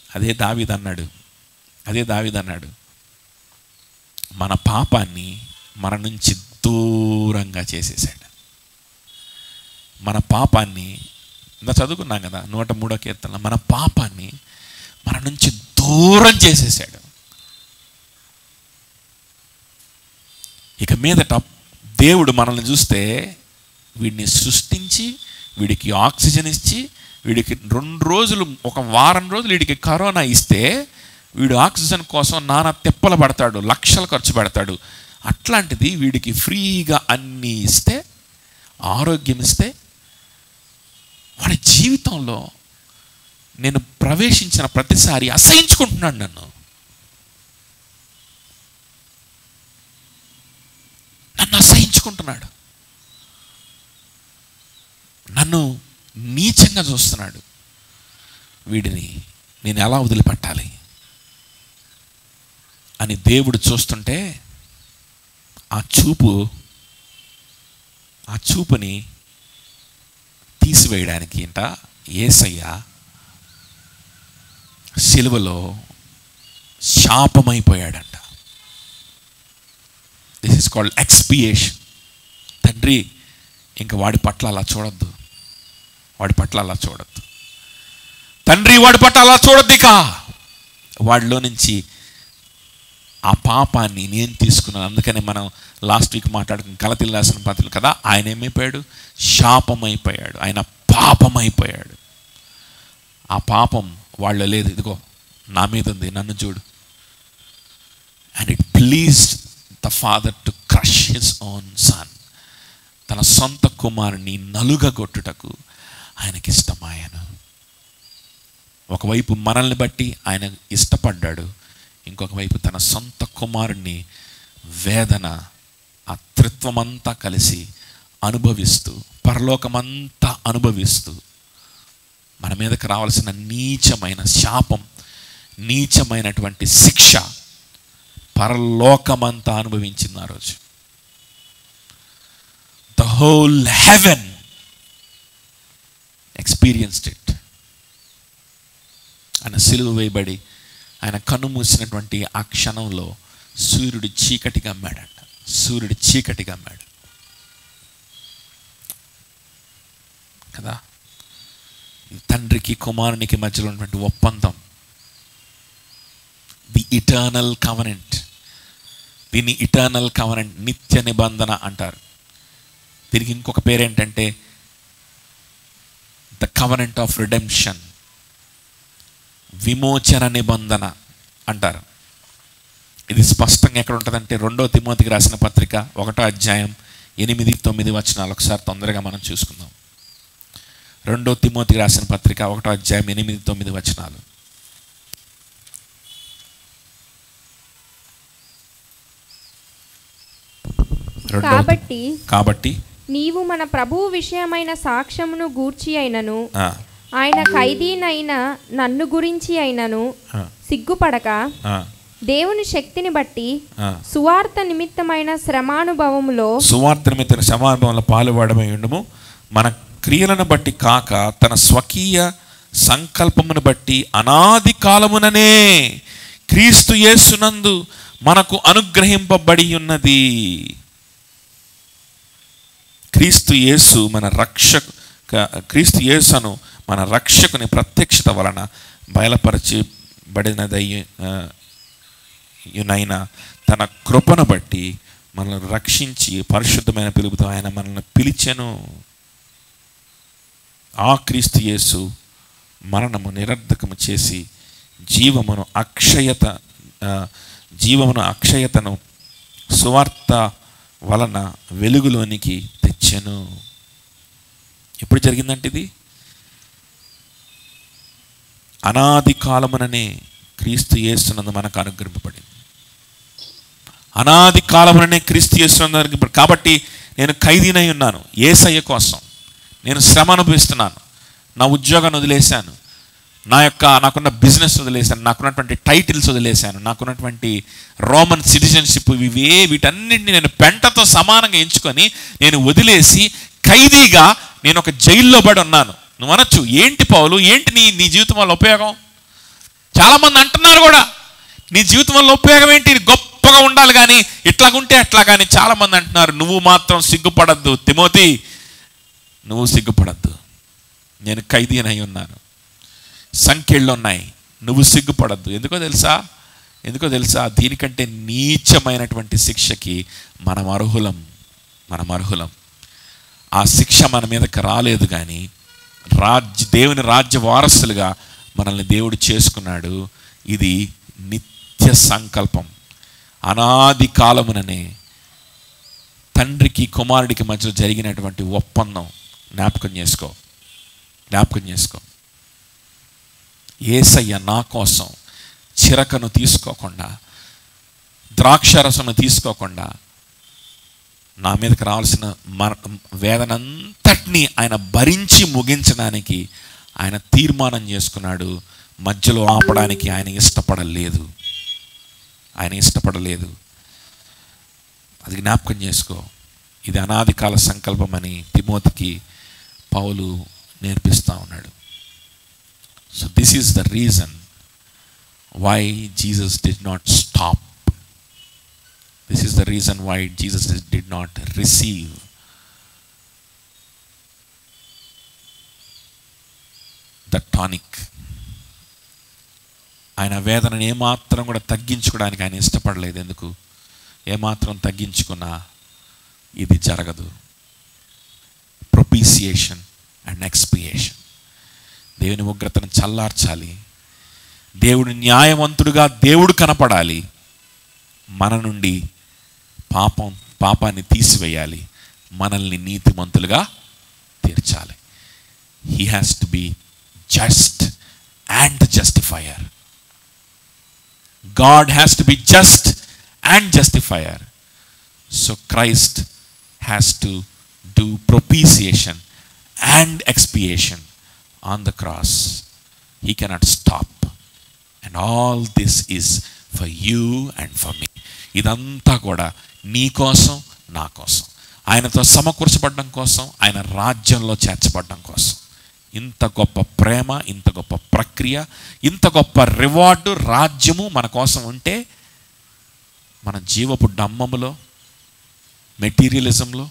అదే దావీదు అన్నాడు, మన పాపాన్ని మన నుంచి దూరంగా చేసేసాడు. మన పాపాన్ని ఇంకా చదువుకున్నాం కదా 103వ కీర్తనలో, మన పాపాన్ని మన నుంచి దూరం చేసేసాడు. ఇక మీదట దేవుడు మనల్ని చూస్తే, వీడిని సృష్టించి, వీడికి ఆక్సిజన్ ఇచ్చి, వీడికి 2 రోజులు, ఒక వారం రోజులు వీడికి కరోనా ఇస్తే, వీడు ఆక్సిజన్ కోసం నానా తెప్పలు పడతాడు, లక్షలు ఖర్చు పెడతాడు. అట్లాంటిది వీడికి ఫ్రీగా అన్నీ ఇస్తే, ఆరోగ్యం ఇస్తే, వాడి జీవితంలో నేను ప్రవేశించిన ప్రతిసారి అసహించుకుంటున్నాడు. నన్ను అసహించుకుంటున్నాడు, నన్ను నీచంగా చూస్తున్నాడు. వీడిని నేను ఎలా వదిలిపెట్టాలి అని దేవుడు చూస్తుంటే, ఆ చూపుని తీసివేయడానికి యేసయ్య సిలువలో శాపమైపోయాడంట. This is called expiation. తండ్రి ఇంక వాడి పట్ల అలా చూడొద్దు, తండ్రి వాడి పట్ల అలా చూడొద్దు. ఇక వాడిలో నుంచి ఆ పాపాన్ని నేను తీసుకున్నాను. అందుకనే మనం లాస్ట్ వీక్ మాట్లాడుకున్న గలతీయులకు రాసిన పత్రిక కదా, ఆయన ఏమైపోయాడు? శాపమైపోయాడు, ఆయన పాపమైపోయాడు. ఆ పాపం వాళ్ళలో లేదు, ఇదిగో నా మీద ఉంది, నన్ను చూడు. And it pleased the father to crush his own son. తన సొంత కుమారుని నలుగగొట్టుటకు ఆయనకి ఇష్టమాయను. ఒకవైపు మనల్ని బట్టి ఆయన ఇష్టపడ్డాడు, ఇంకొక వైపు తన సొంత కుమారుని వేదన, ఆ త్రిత్వమంతా కలిసి అనుభవిస్తూ, పరలోకమంతా అనుభవిస్తూ, మన మీదకి రావాల్సిన నీచమైన శాపం, నీచమైనటువంటి శిక్ష పరలోకమంతా అనుభవించింది ఆ రోజు. The whole heaven experienced it. ఆయన సిలువ వేయబడి ఆయన కన్ను మూసినటువంటి ఆ క్షణంలో సూర్యుడు చీకటిగా అమ్మాడు కదా. తండ్రికి కుమారునికి మధ్యలో ఉన్నటువంటి ఒప్పందం, ది ఇటర్నల్ కవనెంట్. దీన్ని ఇటర్నల్ కవనెంట్, నిత్య నిబంధన అంటారు. దీనికి ఇంకొక పేరేంటంటే ద కవనెంట్ ఆఫ్ రిడెంప్షన్, విమోచన నిబంధన అంటారు. ఇది స్పష్టంగా ఎక్కడ ఉంటుందంటే 2వ తిమోతికి రాసిన పత్రిక 1వ అధ్యాయం 8-9 వచనాలు ఒకసారి తొందరగా మనం చూసుకుందాం. 2 తిమోతికి రాసిన పత్రిక 1వ అధ్యాయం 8-9 వచనాలు. కాబట్టి నీవు మన ప్రభువు విషయమైన సాక్ష్యమును గూర్చి అయినను ఆయన ఖైదీనైన నన్ను గురించి అయినను సిగ్గుపడక దేవుని శక్తిని బట్టి సువార్త నిమిత్తమైన శ్రమానుభవంలో పాలుపడమై ఉండుము. మన క్రియలను బట్టి కాక తన స్వకీయ సంకల్పమును బట్టి అనాది కాలముననే క్రీస్తు యేసునందు మనకు అనుగ్రహింపబడి ఉన్నది. క్రీస్తు యేసును మన రక్షకుని ప్రత్యక్షత వలన బయలుపరచబడినదైన తన కృపను బట్టి మనల్ని రక్షించి పరిశుద్ధమైన పిలుపుతో ఆయన మనల్ని పిలిచెను. ఆ క్రీస్తు యేసు మరణము నిరర్ధకము చేసి జీవమును అక్షయతను సువార్త వలన వెలుగులోనికి తెచ్చెను. ఎప్పుడు జరిగిందంటే ఇది అనాది కాలముననే క్రీస్తు యేసునందు మనకు అనుగ్రహింపబడింది. అనాది కాలముననే క్రీస్తు యేసునందు అనుగ్రహింపబడి. కాబట్టి నేను ఖైదీనై ఉన్నాను యేసయ్య కోసం. నేను శ్రమ అనుభవిస్తున్నాను. నా ఉద్యోగాన్ని వదిలేశాను, నాకున్న బిజినెస్ వదిలేశాను, నాకున్నటువంటి టైటిల్స్ వదిలేశాను, నాకున్నటువంటి రోమన్ సిటిజన్షిప్ వీటన్నింటినీ నేను పెంటతో సమానంగా ఎంచుకొని నేను వదిలేసి ఖైదీగా నేను ఒక జైల్లో పడి ఉన్నాను. నువ్వు అనొచ్చు, ఏంటి పౌలు, ఏంటి నీ జీవితం వల్ల ఉపయోగం? చాలామంది అంటున్నారు కూడా, నీ జీవితం వల్ల ఉపయోగం ఏంటి? గొప్పగా ఉండాలి కానీ ఇట్లాగుంటే అట్లా. కానీ చాలామంది అంటున్నారు, నువ్వు మాత్రం సిగ్గుపడద్దు తిమోతి, నువ్వు సిగ్గుపడద్దు. నేను ఖైదీనై ఉన్నాను, సంఖ్యలు ఉన్నాయి, నువ్వు సిగ్గుపడద్దు. ఎందుకో తెలుసా? దీనికంటే నీచమైనటువంటి శిక్షకి మనం అర్హులం. ఆ శిక్ష మన మీదకి రాలేదు కానీ దేవుని రాజ్య వారసులుగా మనల్ని దేవుడు చేసుకున్నాడు. ఇది నిత్య సంకల్పం. అనాది కాలముననే తండ్రికి కుమారుడికి మధ్య జరిగినటువంటి ఒప్పందం జ్ఞాపకం చేసుకో. యేసయ్య నా కోసం చిరకను తీసుకోకుండా, ద్రాక్షరసను తీసుకోకుండా నా మీదకి రావాల్సిన వేదనంతటినీ ఆయన భరించి ముగించడానికి ఆయన తీర్మానం చేసుకున్నాడు. మధ్యలో ఆపడానికి ఆయన ఇష్టపడలేదు. అది జ్ఞాపకం చేసుకో. ఇది అనాది కాల సంకల్పం అని తిమోతికి పౌలు నేర్పిస్తూ ఉన్నాడు. So this is the reason why Jesus did not stop. This is the reason why Jesus did not receive the tonic. ఆయన వేదనను ఏమాత్రం కూడా తగ్గించుకోవడానికి ఆయన ఇష్టపడలేదు. ఎందుకు? ఏమాత్రం తగ్గించుకున్నా ఇది జరగదు. ప్రొపీసియేషన్ అండ్ ఎక్స్పియేషన్. దేవుని ఉగ్రతను చల్లార్చాలి. దేవుడు న్యాయవంతుడుగా దేవుడు కనపడాలి. మన నుండి పాపాన్ని తీసివేయాలి. మనల్ని నీతిమంతులుగా తీర్చాలి. He has to be just and justifier. God has to be just and justifier. So Christ has to do propitiation and expiation on the cross. He cannot stop. And all this is for you and for me. ఇదంతా కూడా నీ కోసం, నా కోసం, ఆయనతో సమకూర్చబడడం కోసం, ఆయన రాజ్యంలో చేర్చబడడం కోసం. ఇంత గొప్ప ప్రేమ, ఇంత గొప్ప ప్రక్రియ, ఇంత గొప్ప రివార్డు, రాజ్యము మన కోసం ఉంటే మన జీవపు డమ్మములో, మెటీరియలిజంలో,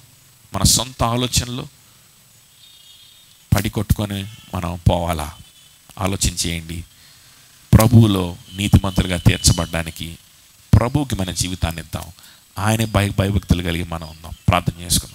మన సొంత ఆలోచనలో పడికొట్టుకొని మనం పోవాలా? ఆలోచించేయండి. ప్రభువులో నీతిమంతులుగా తీర్చబడడానికి ప్రభువుకి మన జీవితాన్ని ఇద్దాం. ఆయనే భయభక్తులు కలిగి మనం ఉందాం. ప్రార్థన చేసుకుందాం.